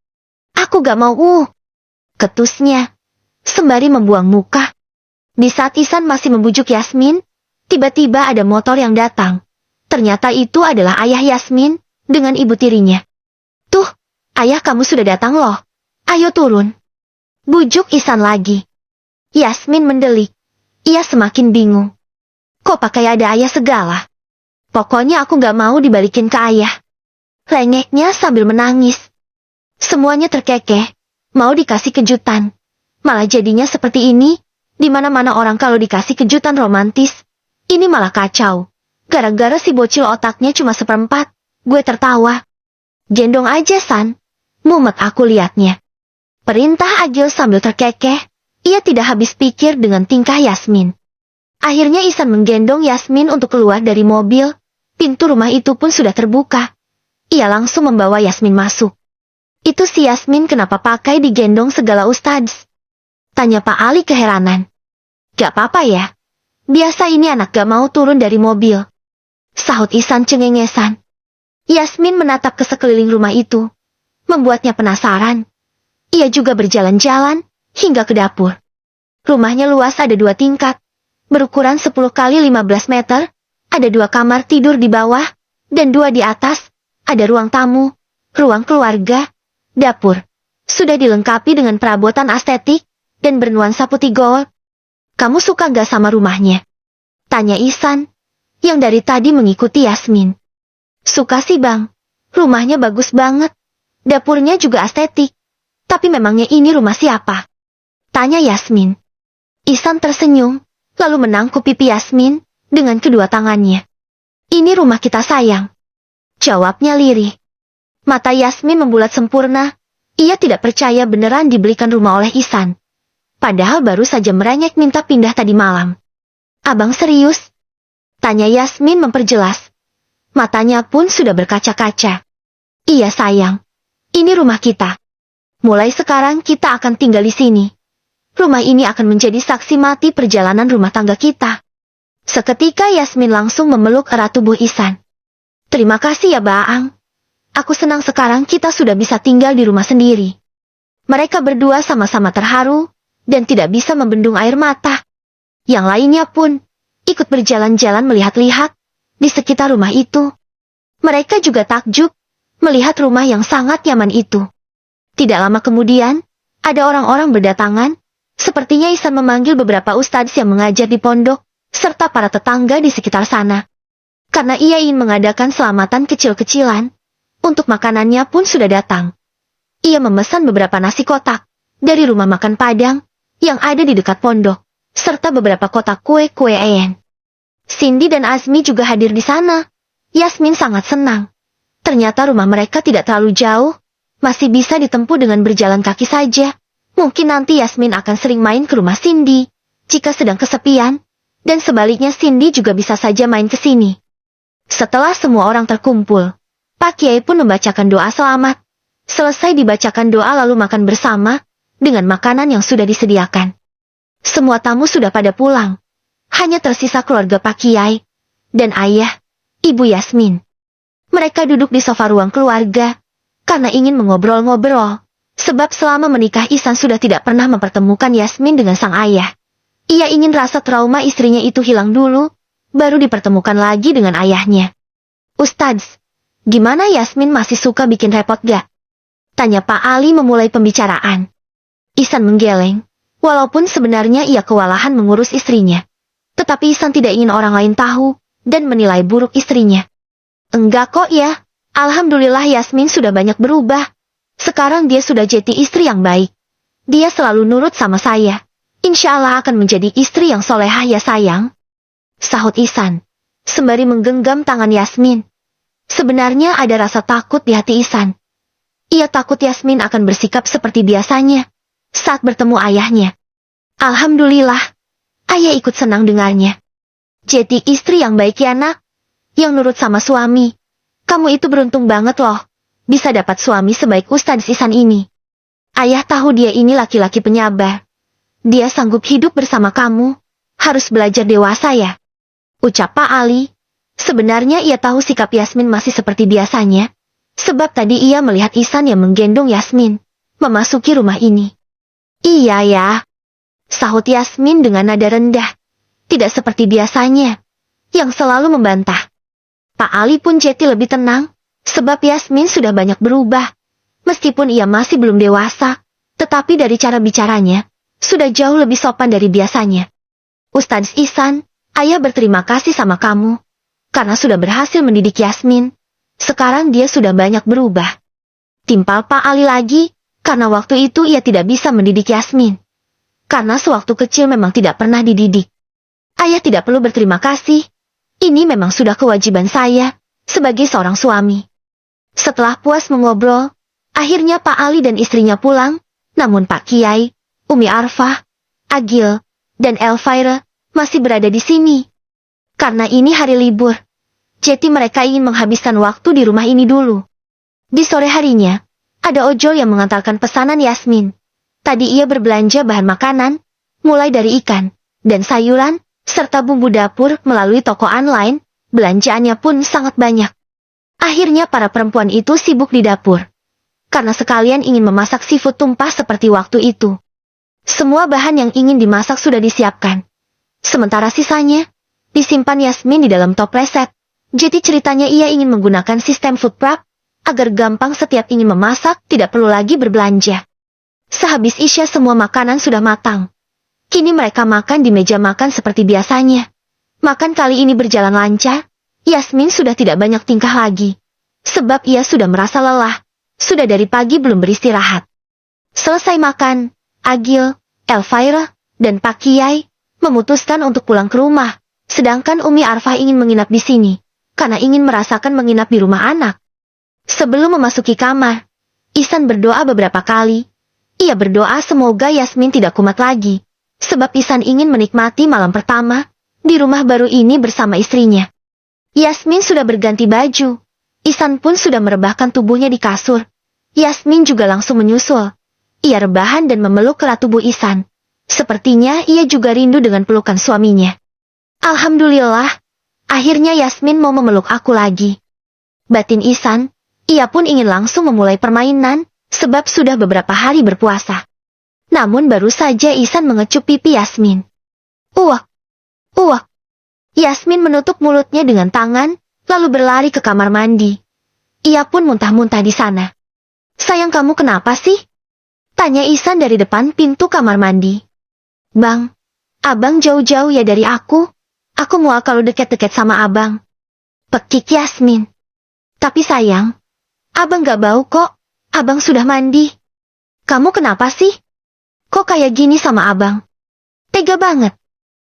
Aku gak mau ketusnya, sembari membuang muka. Di saat Ihsan masih membujuk Yasmin, tiba-tiba ada motor yang datang. Ternyata itu adalah ayah Yasmin, dengan ibu tirinya. Tuh, ayah kamu sudah datang loh. Ayo turun. Bujuk Ihsan lagi. Yasmin mendelik. Ia semakin bingung. Kok pakai ada ayah segala? Pokoknya aku gak mau dibalikin ke ayah. Rengeknya sambil menangis. Semuanya terkekeh, mau dikasih kejutan. Malah jadinya seperti ini, di mana-mana orang kalau dikasih kejutan romantis, ini malah kacau. Gara-gara si bocil otaknya cuma seperempat, gue tertawa. Gendong aja, San. Mumet aku liatnya. Perintah Agil sambil terkekeh, ia tidak habis pikir dengan tingkah Yasmin. Akhirnya Ihsan menggendong Yasmin untuk keluar dari mobil, pintu rumah itu pun sudah terbuka. Ia langsung membawa Yasmin masuk. Itu si Yasmin kenapa pakai digendong segala Ustadz? Tanya Pak Ali keheranan. Gak apa-apa ya. Biasa ini anak gak mau turun dari mobil. Sahut Ihsan cengengesan. Yasmin menatap ke sekeliling rumah itu. Membuatnya penasaran. Ia juga berjalan-jalan, hingga ke dapur. Rumahnya luas ada 2 tingkat. Berukuran 10 kali 15 meter. Ada 2 kamar tidur di bawah, dan 2 di atas. Ada ruang tamu, ruang keluarga, dapur. Sudah dilengkapi dengan perabotan estetik, dan bernuansa putih gold. Kamu suka gak sama rumahnya? Tanya Ihsan, yang dari tadi mengikuti Yasmin. Suka sih bang, rumahnya bagus banget. Dapurnya juga estetik. Tapi memangnya ini rumah siapa? Tanya Yasmin. Ihsan tersenyum, lalu menangkup pipi Yasmin dengan kedua tangannya. Ini rumah kita sayang. Jawabnya lirih. Mata Yasmin membulat sempurna. Ia tidak percaya beneran dibelikan rumah oleh Ihsan. Padahal baru saja merengek minta pindah tadi malam. Abang serius? Tanya Yasmin memperjelas. Matanya pun sudah berkaca-kaca. Iya sayang. Ini rumah kita. Mulai sekarang kita akan tinggal di sini. Rumah ini akan menjadi saksi mati perjalanan rumah tangga kita. Seketika Yasmin langsung memeluk erat tubuh Ihsan. Terima kasih ya Baang. Aku senang sekarang kita sudah bisa tinggal di rumah sendiri. Mereka berdua sama-sama terharu, dan tidak bisa membendung air mata. Yang lainnya pun, ikut berjalan-jalan melihat-lihat, di sekitar rumah itu. Mereka juga takjub, melihat rumah yang sangat nyaman itu. Tidak lama kemudian, ada orang-orang berdatangan, sepertinya Ihsan memanggil beberapa ustadz yang mengajar di pondok, serta para tetangga di sekitar sana. Karena ia ingin mengadakan selamatan kecil-kecilan, untuk makanannya pun sudah datang. Ia memesan beberapa nasi kotak, dari rumah makan Padang, yang ada di dekat pondok, serta beberapa kotak kue-kue Eyen. Cindy dan Azmi juga hadir di sana. Yasmin sangat senang. Ternyata rumah mereka tidak terlalu jauh, masih bisa ditempuh dengan berjalan kaki saja. Mungkin nanti Yasmin akan sering main ke rumah Cindy, jika sedang kesepian, dan sebaliknya Cindy juga bisa saja main ke sini. Setelah semua orang terkumpul, Pak Kiai pun membacakan doa selamat. Selesai dibacakan doa lalu makan bersama, dengan makanan yang sudah disediakan. Semua tamu sudah pada pulang. Hanya tersisa keluarga Pak Kiai, dan ayah, ibu Yasmin. Mereka duduk di sofa ruang keluarga, karena ingin mengobrol-ngobrol. Sebab selama menikah Ihsan sudah tidak pernah mempertemukan Yasmin dengan sang ayah. Ia ingin rasa trauma istrinya itu hilang dulu, baru dipertemukan lagi dengan ayahnya. Ustadz, gimana Yasmin masih suka bikin repot gak? Tanya Pak Ali memulai pembicaraan. Ihsan menggeleng, walaupun sebenarnya ia kewalahan mengurus istrinya. Tetapi Ihsan tidak ingin orang lain tahu, dan menilai buruk istrinya. Enggak kok ya, alhamdulillah Yasmin sudah banyak berubah. Sekarang dia sudah jadi istri yang baik. Dia selalu nurut sama saya. Insya Allah akan menjadi istri yang solehah ya sayang. Sahut Ihsan, sembari menggenggam tangan Yasmin. Sebenarnya ada rasa takut di hati Ihsan. Ia takut Yasmin akan bersikap seperti biasanya, saat bertemu ayahnya. Alhamdulillah, ayah ikut senang dengarnya. Jadi istri yang baik ya nak, yang nurut sama suami. Kamu itu beruntung banget loh, bisa dapat suami sebaik Ustadz Ihsan ini. Ayah tahu dia ini laki-laki penyabar. Dia sanggup hidup bersama kamu, harus belajar dewasa ya. Ucap Pak Ali. Sebenarnya ia tahu sikap Yasmin masih seperti biasanya, sebab tadi ia melihat Ihsan yang menggendong Yasmin, memasuki rumah ini. Iya ya, sahut Yasmin dengan nada rendah. Tidak seperti biasanya, yang selalu membantah. Pak Ali pun jadi lebih tenang, sebab Yasmin sudah banyak berubah. Meskipun ia masih belum dewasa, tetapi dari cara bicaranya, sudah jauh lebih sopan dari biasanya. Ustadz Ihsan, ayah berterima kasih sama kamu, karena sudah berhasil mendidik Yasmin. Sekarang dia sudah banyak berubah. Timpal Pak Ali lagi, karena waktu itu ia tidak bisa mendidik Yasmin. Karena sewaktu kecil memang tidak pernah dididik. Ayah tidak perlu berterima kasih. Ini memang sudah kewajiban saya, sebagai seorang suami. Setelah puas mengobrol, akhirnya Pak Ali dan istrinya pulang, namun Pak Kiai, Umi Arfah, Agil, dan Elvira masih berada di sini. Karena ini hari libur, jadi mereka ingin menghabiskan waktu di rumah ini dulu. Di sore harinya, ada ojol yang mengantarkan pesanan Yasmin. Tadi ia berbelanja bahan makanan, mulai dari ikan dan sayuran, serta bumbu dapur melalui toko online, belanjaannya pun sangat banyak. Akhirnya para perempuan itu sibuk di dapur. Karena sekalian ingin memasak seafood tumpah seperti waktu itu. Semua bahan yang ingin dimasak sudah disiapkan. Sementara sisanya, disimpan Yasmin di dalam topleset. Jadi ceritanya ia ingin menggunakan sistem food prep, agar gampang setiap ingin memasak tidak perlu lagi berbelanja. Sehabis isya semua makanan sudah matang. Kini mereka makan di meja makan seperti biasanya. Makan kali ini berjalan lancar, Yasmin sudah tidak banyak tingkah lagi. Sebab ia sudah merasa lelah, sudah dari pagi belum beristirahat. Selesai makan, Agil, Elvira, dan Pak Kiai memutuskan untuk pulang ke rumah. Sedangkan Umi Arfah ingin menginap di sini, karena ingin merasakan menginap di rumah anak. Sebelum memasuki kamar, Ihsan berdoa beberapa kali. Ia berdoa semoga Yasmin tidak kumat lagi, sebab Ihsan ingin menikmati malam pertama di rumah baru ini bersama istrinya. Yasmin sudah berganti baju. Ihsan pun sudah merebahkan tubuhnya di kasur. Yasmin juga langsung menyusul. Ia rebahan dan memeluk erat tubuh Ihsan. Sepertinya ia juga rindu dengan pelukan suaminya. Alhamdulillah, akhirnya Yasmin mau memeluk aku lagi. Batin Ihsan, ia pun ingin langsung memulai permainan, sebab sudah beberapa hari berpuasa. Namun baru saja Ihsan mengecup pipi Yasmin. Uak, uak. Yasmin menutup mulutnya dengan tangan, lalu berlari ke kamar mandi. Ia pun muntah-muntah di sana. Sayang, kamu kenapa sih? Tanya Ihsan dari depan pintu kamar mandi. Bang, abang jauh-jauh ya dari aku. Aku mual kalau deket-deket sama abang. Pekik Yasmin. Tapi sayang, abang gak bau kok. Abang sudah mandi. Kamu kenapa sih? Kok kayak gini sama abang? Tega banget.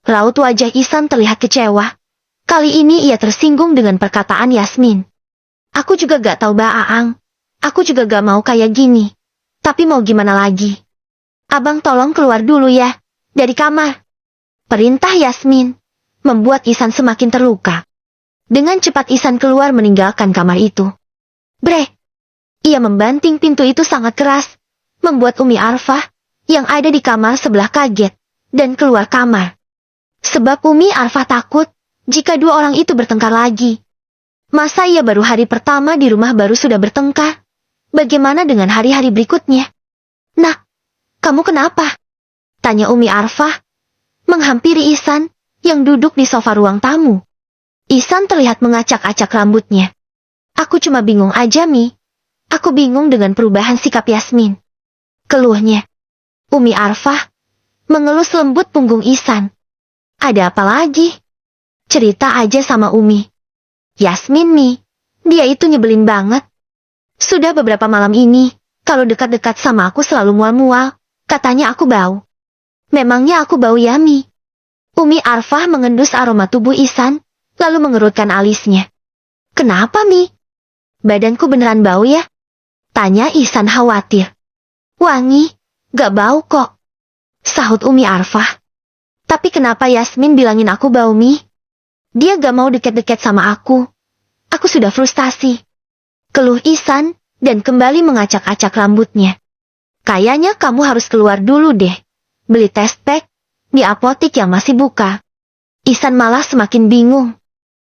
Raut wajah Ihsan terlihat kecewa. Kali ini ia tersinggung dengan perkataan Yasmin. Aku juga gak tahu Aang. Aku juga gak mau kayak gini. Tapi mau gimana lagi? Abang tolong keluar dulu ya, dari kamar. Perintah Yasmin membuat Ihsan semakin terluka. Dengan cepat Ihsan keluar meninggalkan kamar itu. Brek! Ia membanting pintu itu sangat keras, membuat Umi Arfah, yang ada di kamar sebelah kaget, dan keluar kamar. Sebab Umi Arfah takut, jika dua orang itu bertengkar lagi. Masa ia baru hari pertama di rumah baru sudah bertengkar? Bagaimana dengan hari-hari berikutnya? Nak, kamu kenapa? Tanya Umi Arfah, menghampiri Ihsan, yang duduk di sofa ruang tamu. Ihsan terlihat mengacak-acak rambutnya. Aku cuma bingung aja, Mi. Aku bingung dengan perubahan sikap Yasmin. Keluhnya. Umi Arfah mengelus lembut punggung Ihsan. Ada apa lagi? Cerita aja sama Umi. Yasmin, Mi. Dia itu nyebelin banget. Sudah beberapa malam ini, kalau dekat-dekat sama aku selalu mual-mual. Katanya aku bau. Memangnya aku bau ya, Mi? Umi Arfah mengendus aroma tubuh Ihsan, lalu mengerutkan alisnya. Kenapa, Mi? Badanku beneran bau ya? Tanya Ihsan khawatir. Wangi, gak bau kok. Sahut Umi Arfah. Tapi kenapa Yasmin bilangin aku bau, Mi? Dia gak mau deket-deket sama aku. Aku sudah frustasi. Keluh Ihsan, dan kembali mengacak-acak rambutnya. Kayaknya kamu harus keluar dulu deh. Beli test pack di apotik yang masih buka. Ihsan malah semakin bingung.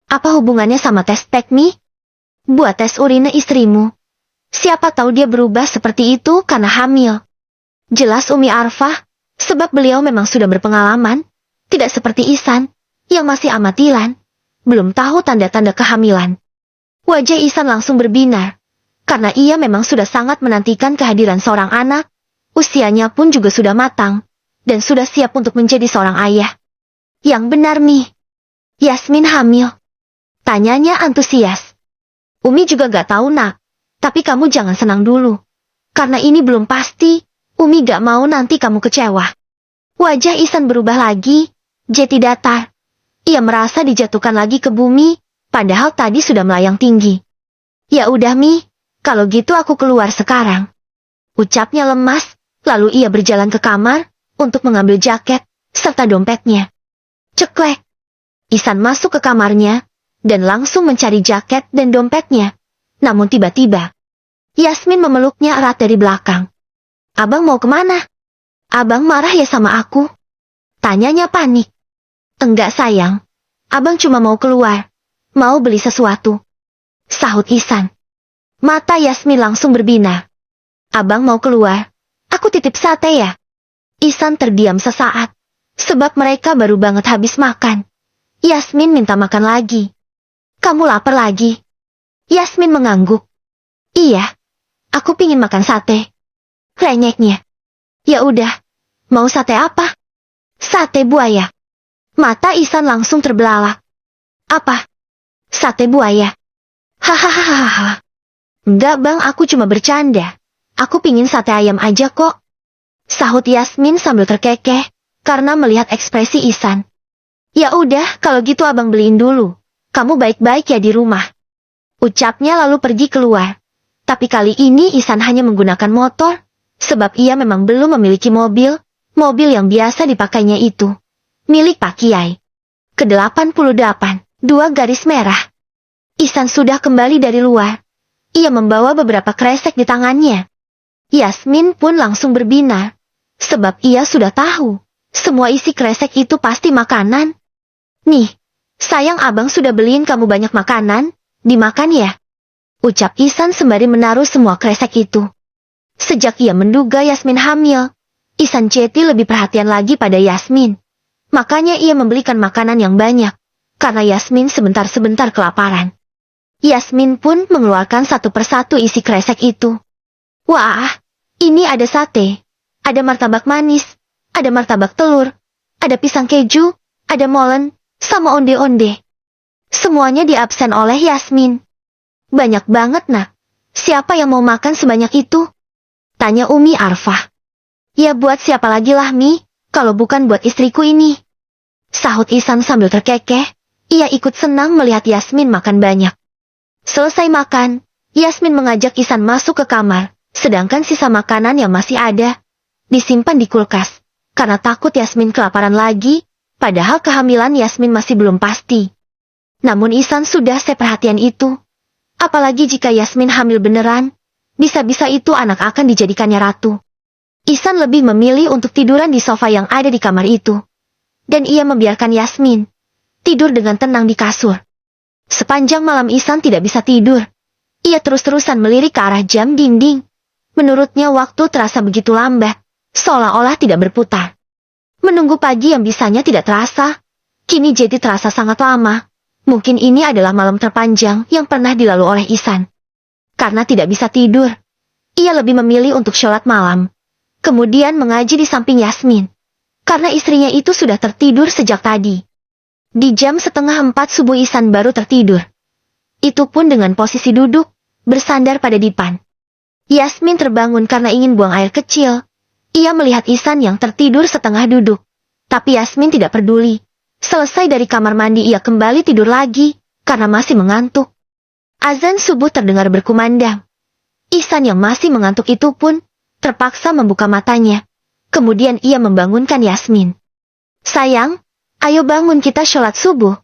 Apa hubungannya sama test pack, Mi? Buat tes urine istrimu. Siapa tahu dia berubah seperti itu karena hamil. Jelas Umi Arfah, sebab beliau memang sudah berpengalaman, tidak seperti Ihsan, yang masih amatilan, belum tahu tanda-tanda kehamilan. Wajah Ihsan langsung berbinar, karena ia memang sudah sangat menantikan kehadiran seorang anak, usianya pun juga sudah matang, dan sudah siap untuk menjadi seorang ayah. Yang benar, Mi. Yasmin hamil. Tanyanya antusias. Umi juga gak tahu, Nak. Tapi kamu jangan senang dulu. Karena ini belum pasti, Umi gak mau nanti kamu kecewa. Wajah Ihsan berubah lagi, Jeti datar. Ia merasa dijatuhkan lagi ke bumi, padahal tadi sudah melayang tinggi. Ya udah Mi, kalau gitu aku keluar sekarang. Ucapnya lemas, lalu ia berjalan ke kamar, untuk mengambil jaket, serta dompetnya. Ceklek. Ihsan masuk ke kamarnya, dan langsung mencari jaket dan dompetnya. Namun tiba-tiba, Yasmin memeluknya erat dari belakang. Abang mau kemana? Abang marah ya sama aku? Tanyanya panik. Enggak sayang, abang cuma mau keluar, mau beli sesuatu. Sahut Ihsan. Mata Yasmin langsung berbinar. Abang mau keluar, aku titip sate ya? Ihsan terdiam sesaat, sebab mereka baru banget habis makan. Yasmin minta makan lagi. Kamu lapar lagi? Yasmin mengangguk. Iya, aku pingin makan sate. Renyeknya. Ya udah, mau sate apa? Sate buaya. Mata Ihsan langsung terbelalak. Apa? Sate buaya? Hahaha. Enggak bang, aku cuma bercanda. Aku pingin sate ayam aja kok. Sahut Yasmin sambil terkekeh, karena melihat ekspresi Ihsan. Ya udah, kalau gitu abang beliin dulu. Kamu baik-baik ya di rumah. Ucapnya lalu pergi keluar. Tapi kali ini Ihsan hanya menggunakan motor, sebab ia memang belum memiliki mobil yang biasa dipakainya itu. Milik Pak Kiai. Ke-88, 2 garis merah. Ihsan sudah kembali dari luar. Ia membawa beberapa kresek di tangannya. Yasmin pun langsung berbinar, sebab ia sudah tahu, semua isi kresek itu pasti makanan. Nih, sayang abang sudah beliin kamu banyak makanan, dimakan ya. Ucap Ihsan sembari menaruh semua kresek itu. Sejak ia menduga Yasmin hamil, Ihsan Jeti lebih perhatian lagi pada Yasmin. Makanya ia membelikan makanan yang banyak, karena Yasmin sebentar-sebentar kelaparan. Yasmin pun mengeluarkan satu persatu isi kresek itu. Wah, ini ada sate, ada martabak manis, ada martabak telur, ada pisang keju, ada molen, sama onde-onde. Semuanya diabsen oleh Yasmin. Banyak banget nak, siapa yang mau makan sebanyak itu? Tanya Umi Arfah. Ya buat siapa lagi lah Mi, kalau bukan buat istriku ini. Sahut Ihsan sambil terkekeh, ia ikut senang melihat Yasmin makan banyak. Selesai makan, Yasmin mengajak Ihsan masuk ke kamar. Sedangkan sisa makanan yang masih ada, disimpan di kulkas, karena takut Yasmin kelaparan lagi, padahal kehamilan Yasmin masih belum pasti. Namun Ihsan sudah seperhatian itu. Apalagi jika Yasmin hamil beneran, bisa-bisa itu anak akan dijadikannya ratu. Ihsan lebih memilih untuk tiduran di sofa yang ada di kamar itu. Dan ia membiarkan Yasmin tidur dengan tenang di kasur. Sepanjang malam Ihsan tidak bisa tidur. Ia terus-terusan melirik ke arah jam dinding. Menurutnya waktu terasa begitu lambat, seolah-olah tidak berputar. Menunggu pagi yang bisanya tidak terasa, kini jadi terasa sangat lama. Mungkin ini adalah malam terpanjang yang pernah dilalui oleh Ihsan. Karena tidak bisa tidur, ia lebih memilih untuk sholat malam. Kemudian mengaji di samping Yasmin. Karena istrinya itu sudah tertidur sejak tadi. Di jam 3:30 subuh Ihsan baru tertidur. Itu pun dengan posisi duduk, bersandar pada dipan. Yasmin terbangun karena ingin buang air kecil. Ia melihat Ihsan yang tertidur setengah duduk. Tapi Yasmin tidak peduli. Selesai dari kamar mandi ia kembali tidur lagi, karena masih mengantuk. Azan subuh terdengar berkumandang. Ihsan yang masih mengantuk itu pun, terpaksa membuka matanya. Kemudian ia membangunkan Yasmin. Sayang, ayo bangun kita sholat subuh.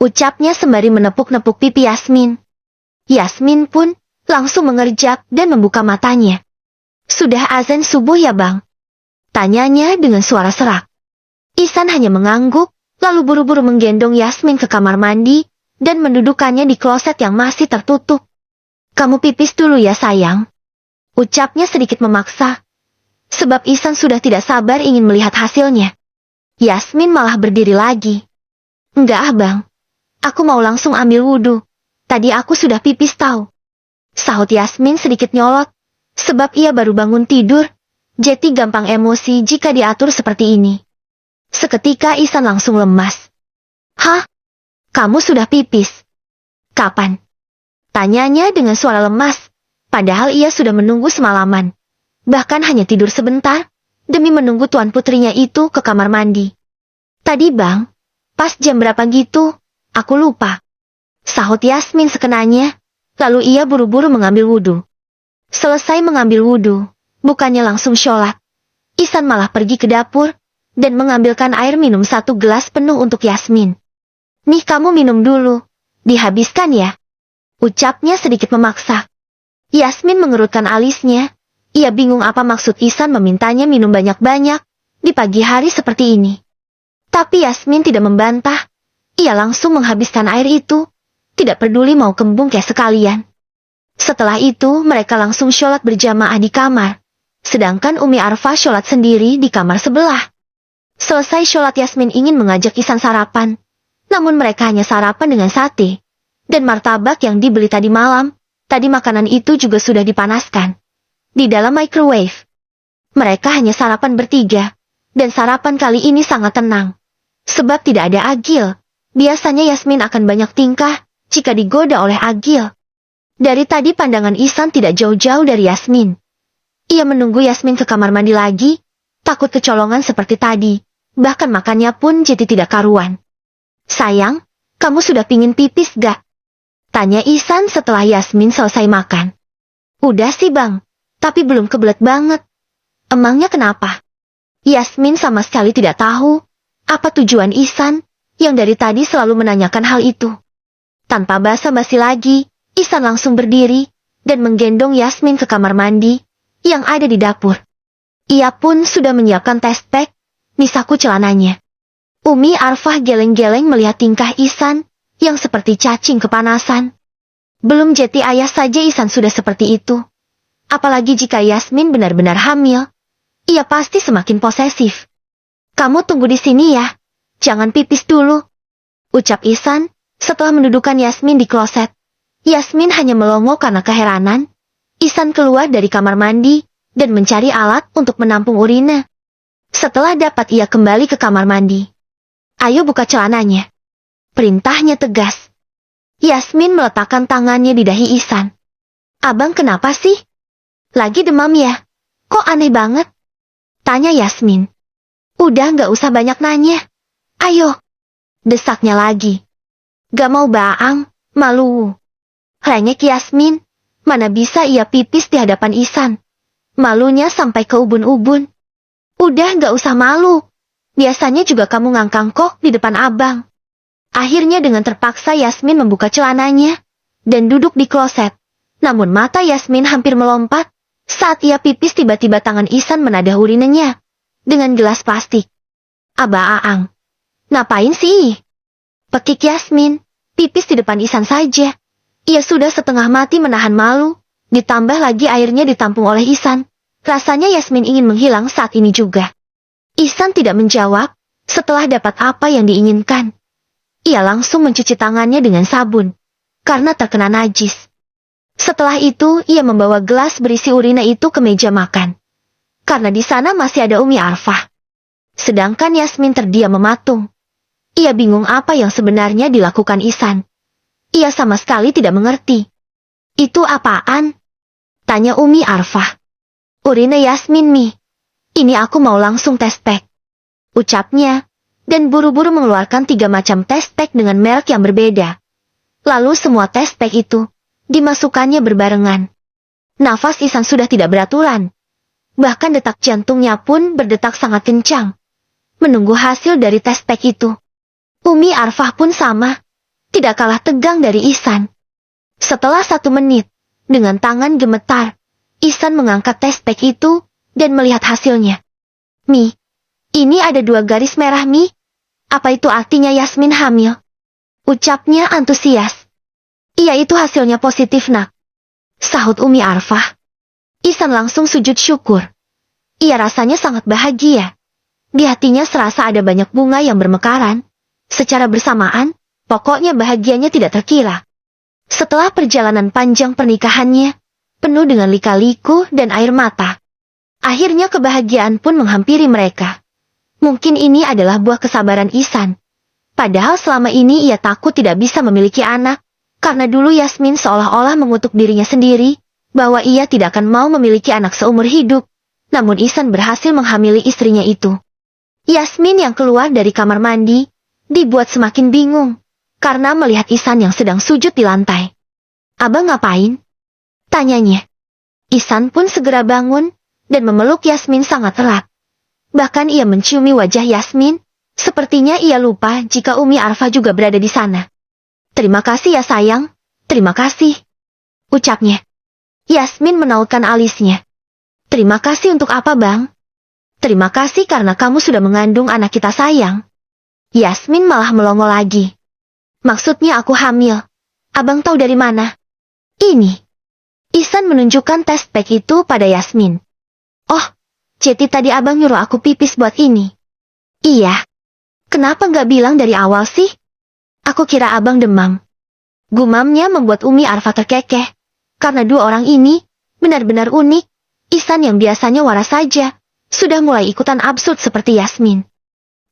Ucapnya sembari menepuk-nepuk pipi Yasmin. Yasmin pun langsung mengerjap dan membuka matanya. Sudah azan subuh ya bang? Tanyanya dengan suara serak. Ihsan hanya mengangguk, lalu buru-buru menggendong Yasmin ke kamar mandi, dan mendudukkannya di kloset yang masih tertutup. Kamu pipis dulu ya sayang. Ucapnya sedikit memaksa, sebab Ihsan sudah tidak sabar ingin melihat hasilnya. Yasmin malah berdiri lagi. Enggak bang, aku mau langsung ambil wudhu. Tadi aku sudah pipis tahu. Sahut Yasmin sedikit nyolot, sebab ia baru bangun tidur, jadi gampang emosi jika diatur seperti ini. Seketika Ihsan langsung lemas. Hah? Kamu sudah pipis? Kapan? Tanyanya dengan suara lemas, Padahal ia sudah menunggu semalaman. Bahkan hanya tidur sebentar, demi menunggu tuan putrinya itu ke kamar mandi. Tadi bang, pas jam berapa gitu, aku lupa. Sahut Yasmin sekenanya, lalu ia buru-buru mengambil wudhu. Selesai mengambil wudhu, bukannya langsung sholat. Ihsan malah pergi ke dapur, dan mengambilkan air minum 1 gelas penuh untuk Yasmin. Nih kamu minum dulu, dihabiskan ya. Ucapnya sedikit memaksa. Yasmin mengerutkan alisnya, ia bingung apa maksud Ihsan memintanya minum banyak-banyak, di pagi hari seperti ini. Tapi Yasmin tidak membantah, ia langsung menghabiskan air itu, tidak peduli mau kembung kayak sekalian. Setelah itu mereka langsung sholat berjamaah di kamar, sedangkan Umi Arfa sholat sendiri di kamar sebelah. Selesai sholat Yasmin ingin mengajak Ihsan sarapan, namun mereka hanya sarapan dengan sate, dan martabak yang dibeli tadi malam. Tadi makanan itu juga sudah dipanaskan di dalam microwave. Mereka hanya sarapan bertiga, dan sarapan kali ini sangat tenang. Sebab tidak ada Agil. Biasanya Yasmin akan banyak tingkah jika digoda oleh Agil. Dari tadi pandangan Ihsan tidak jauh-jauh dari Yasmin. Ia menunggu Yasmin ke kamar mandi lagi, takut kecolongan seperti tadi. Bahkan makannya pun jadi tidak karuan. Sayang, kamu sudah pingin pipis gak? Tanya Ihsan setelah Yasmin selesai makan. Udah sih bang, tapi belum kebelet banget. Emangnya kenapa? Yasmin sama sekali tidak tahu apa tujuan Ihsan yang dari tadi selalu menanyakan hal itu. Tanpa basa-basi lagi, Ihsan langsung berdiri dan menggendong Yasmin ke kamar mandi yang ada di dapur. Ia pun sudah menyiapkan test pack di saku celananya. Umi Arfah geleng-geleng melihat tingkah Ihsan yang seperti cacing kepanasan. Belum jadi ayah saja Ihsan sudah seperti itu. Apalagi jika Yasmin benar-benar hamil, ia pasti semakin posesif. Kamu tunggu di sini ya, jangan pipis dulu, ucap Ihsan setelah mendudukkan Yasmin di kloset. Yasmin hanya melongo karena keheranan. Ihsan keluar dari kamar mandi dan mencari alat untuk menampung urine. Setelah dapat ia kembali ke kamar mandi. Ayo buka celananya, perintahnya tegas. Yasmin meletakkan tangannya di dahi Ihsan. Abang kenapa sih? Lagi demam ya? Kok aneh banget? Tanya Yasmin. Udah gak usah banyak nanya. Ayo. Desaknya lagi. Gak mau baang, malu. Rengek Yasmin. Mana bisa ia pipis di hadapan Ihsan. Malunya sampai ke ubun-ubun. Udah gak usah malu. Biasanya juga kamu ngangkang kok di depan abang. Akhirnya dengan terpaksa Yasmin membuka celananya dan duduk di kloset. Namun mata Yasmin hampir melompat saat ia pipis tiba-tiba tangan Ihsan menadah urinenya dengan gelas plastik. Aba Aang, ngapain sih? Pekik Yasmin, pipis di depan Ihsan saja. Ia sudah setengah mati menahan malu, ditambah lagi airnya ditampung oleh Ihsan. Rasanya Yasmin ingin menghilang saat ini juga. Ihsan tidak menjawab setelah dapat apa yang diinginkan. Ia langsung mencuci tangannya dengan sabun, karena terkena najis. Setelah itu, ia membawa gelas berisi urine itu ke meja makan. Karena di sana masih ada Umi Arfah. Sedangkan Yasmin terdiam mematung. Ia bingung apa yang sebenarnya dilakukan Ihsan. Ia sama sekali tidak mengerti. Itu apaan? Tanya Umi Arfah. Urine Yasmin Mi. Ini aku mau langsung tes pack. Ucapnya. Dan buru-buru mengeluarkan 3 macam test pack dengan merek yang berbeda. Lalu semua test pack itu dimasukkannya berbarengan. Nafas Ihsan sudah tidak beraturan. Bahkan detak jantungnya pun berdetak sangat kencang. Menunggu hasil dari test pack itu. Umi Arfah pun sama. Tidak kalah tegang dari Ihsan. Setelah 1 menit, dengan tangan gemetar, Ihsan mengangkat test pack itu dan melihat hasilnya. Mi, ini ada 2 garis merah Mi. Apa itu artinya Yasmin hamil? Ucapnya antusias. Iya itu hasilnya positif nak. Sahut Umi Arfah. Ihsan langsung sujud syukur. Ia rasanya sangat bahagia. Di hatinya serasa ada banyak bunga yang bermekaran. Secara bersamaan, pokoknya bahagianya tidak terkira. Setelah perjalanan panjang pernikahannya, penuh dengan lika-liku dan air mata. Akhirnya kebahagiaan pun menghampiri mereka. Mungkin ini adalah buah kesabaran Ihsan. Padahal selama ini ia takut tidak bisa memiliki anak, karena dulu Yasmin seolah-olah mengutuk dirinya sendiri, bahwa ia tidak akan mau memiliki anak seumur hidup. Namun Ihsan berhasil menghamili istrinya itu. Yasmin yang keluar dari kamar mandi dibuat semakin bingung karena melihat Ihsan yang sedang sujud di lantai. "Abang ngapain?" tanyanya. Ihsan pun segera bangun dan memeluk Yasmin sangat erat. Bahkan ia menciumi wajah Yasmin, sepertinya ia lupa jika Umi Arfa juga berada di sana. "Terima kasih ya sayang, terima kasih," ucapnya. Yasmin menautkan alisnya. "Terima kasih untuk apa bang?" "Terima kasih karena kamu sudah mengandung anak kita sayang." Yasmin malah melongo lagi. "Maksudnya aku hamil. Abang tahu dari mana?" "Ini." Ihsan menunjukkan test pack itu pada Yasmin. "Oh, jadi tadi abang nyuruh aku pipis buat ini." "Iya." "Kenapa nggak bilang dari awal sih?" "Aku kira abang demam." Gumamnya membuat Umi Arfa terkekeh. Karena dua orang ini benar-benar unik. Ihsan yang biasanya waras saja, sudah mulai ikutan absurd seperti Yasmin.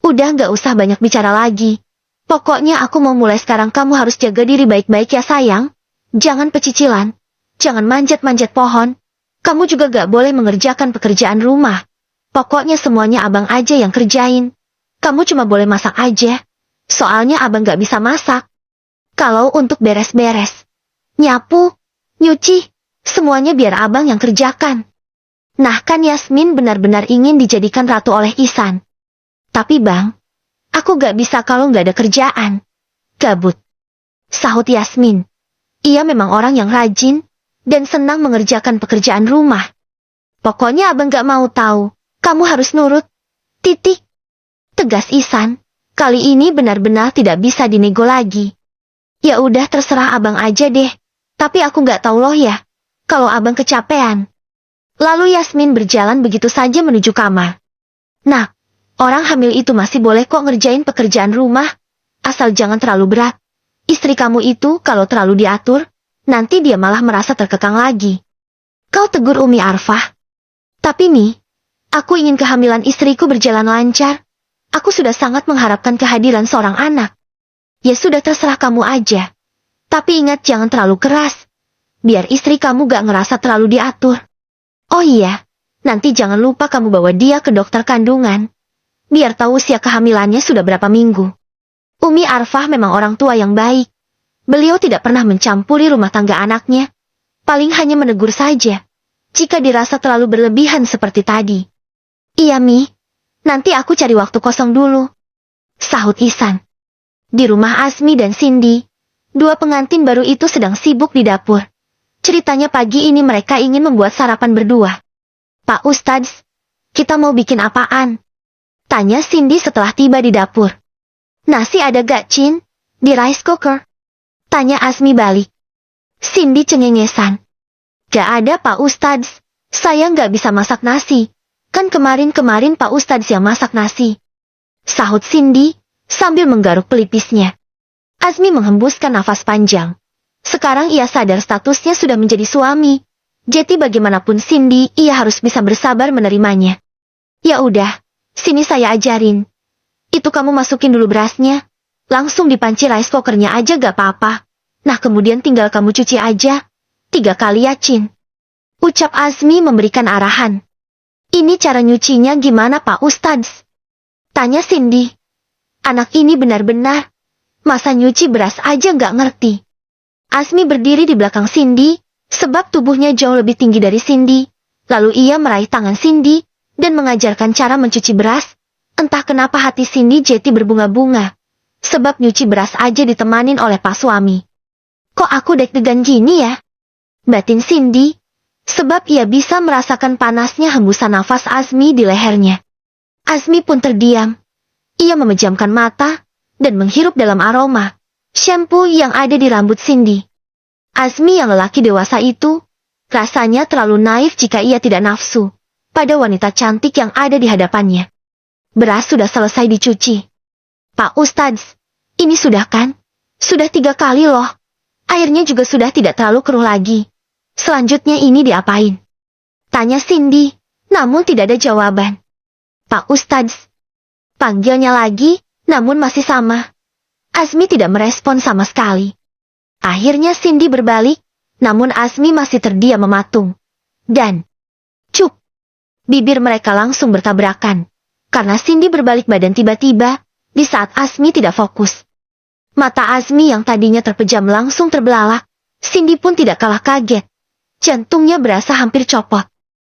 "Udah nggak usah banyak bicara lagi. Pokoknya aku mau mulai sekarang, kamu harus jaga diri baik-baik ya sayang. Jangan pecicilan. Jangan manjat-manjat pohon. Kamu juga gak boleh mengerjakan pekerjaan rumah. Pokoknya semuanya abang aja yang kerjain. Kamu cuma boleh masak aja. Soalnya abang gak bisa masak. Kalau untuk beres-beres, nyapu, nyuci, semuanya biar abang yang kerjakan." Nah kan Yasmin benar-benar ingin dijadikan ratu oleh Ihsan. "Tapi bang, aku gak bisa kalau gak ada kerjaan." "Gabut," sahut Yasmin. Ia memang orang yang rajin dan senang mengerjakan pekerjaan rumah. "Pokoknya abang gak mau tahu, kamu harus nurut. Titik," tegas Ihsan. Kali ini benar-benar tidak bisa dinego lagi. "Ya udah terserah abang aja deh. Tapi aku gak tahu loh ya, kalau abang kecapean." Lalu Yasmin berjalan begitu saja menuju kamar. "Nah, orang hamil itu masih boleh kok ngerjain pekerjaan rumah, asal jangan terlalu berat. Istri kamu itu kalau terlalu diatur, nanti dia malah merasa terkekang lagi." "Kau tegur Umi Arfah." "Tapi Mi, aku ingin kehamilan istriku berjalan lancar. Aku sudah sangat mengharapkan kehadiran seorang anak." "Ya sudah terserah kamu aja. Tapi ingat jangan terlalu keras, biar istri kamu gak ngerasa terlalu diatur. Oh iya, nanti jangan lupa kamu bawa dia ke dokter kandungan, biar tahu usia kehamilannya sudah berapa minggu." Umi Arfah memang orang tua yang baik. Beliau tidak pernah mencampuri rumah tangga anaknya, paling hanya menegur saja jika dirasa terlalu berlebihan seperti tadi. "Iya Mi, nanti aku cari waktu kosong dulu," sahut Ihsan. Di rumah Azmi dan Cindy, dua pengantin baru itu sedang sibuk di dapur. Ceritanya pagi ini mereka ingin membuat sarapan berdua. "Pak Ustadz, kita mau bikin apaan?" tanya Cindy setelah tiba di dapur. "Nasi ada gak Cin? Di rice cooker?" tanya Azmi balik. Cindy cengengesan. "Gak ada Pak Ustadz, saya gak bisa masak nasi. Kan kemarin-kemarin Pak Ustadz yang masak nasi," sahut Cindy sambil menggaruk pelipisnya. Azmi menghembuskan nafas panjang. Sekarang ia sadar statusnya sudah menjadi suami. Jadi bagaimanapun Cindy, ia harus bisa bersabar menerimanya. "Ya udah, sini saya ajarin. Itu kamu masukin dulu berasnya. Langsung di panci rice cookernya aja gak apa-apa. Nah kemudian tinggal kamu cuci aja. 3 kali ya Cin," ucap Azmi memberikan arahan. "Ini cara nyucinya gimana Pak Ustadz?" tanya Cindy. Anak ini benar-benar, masa nyuci beras aja gak ngerti. Azmi berdiri di belakang Cindy, sebab tubuhnya jauh lebih tinggi dari Cindy. Lalu ia meraih tangan Cindy dan mengajarkan cara mencuci beras. Entah kenapa hati Cindy jadi berbunga-bunga, sebab nyuci beras aja ditemanin oleh pak suami. "Kok aku deg-degan gini ya?" batin Cindy, sebab ia bisa merasakan panasnya hembusan nafas Azmi di lehernya. Azmi pun terdiam. Ia memejamkan mata dan menghirup dalam aroma shampoo yang ada di rambut Cindy. Azmi yang lelaki dewasa itu, rasanya terlalu naif jika ia tidak nafsu pada wanita cantik yang ada di hadapannya. Beras sudah selesai dicuci. "Pak Ustadz, ini sudah kan? Sudah 3 kali loh. Airnya juga sudah tidak terlalu keruh lagi. Selanjutnya ini diapain?" tanya Cindy, namun tidak ada jawaban. "Pak Ustadz," panggilnya lagi, namun masih sama. Azmi tidak merespon sama sekali. Akhirnya Cindy berbalik namun Azmi masih terdiam mematung. Dan, cuk, bibir mereka langsung bertabrakan. Karena Cindy berbalik badan tiba-tiba, di saat Azmi tidak fokus. Mata Azmi yang tadinya terpejam langsung terbelalak. Cindy pun tidak kalah kaget. Jantungnya berasa hampir copot.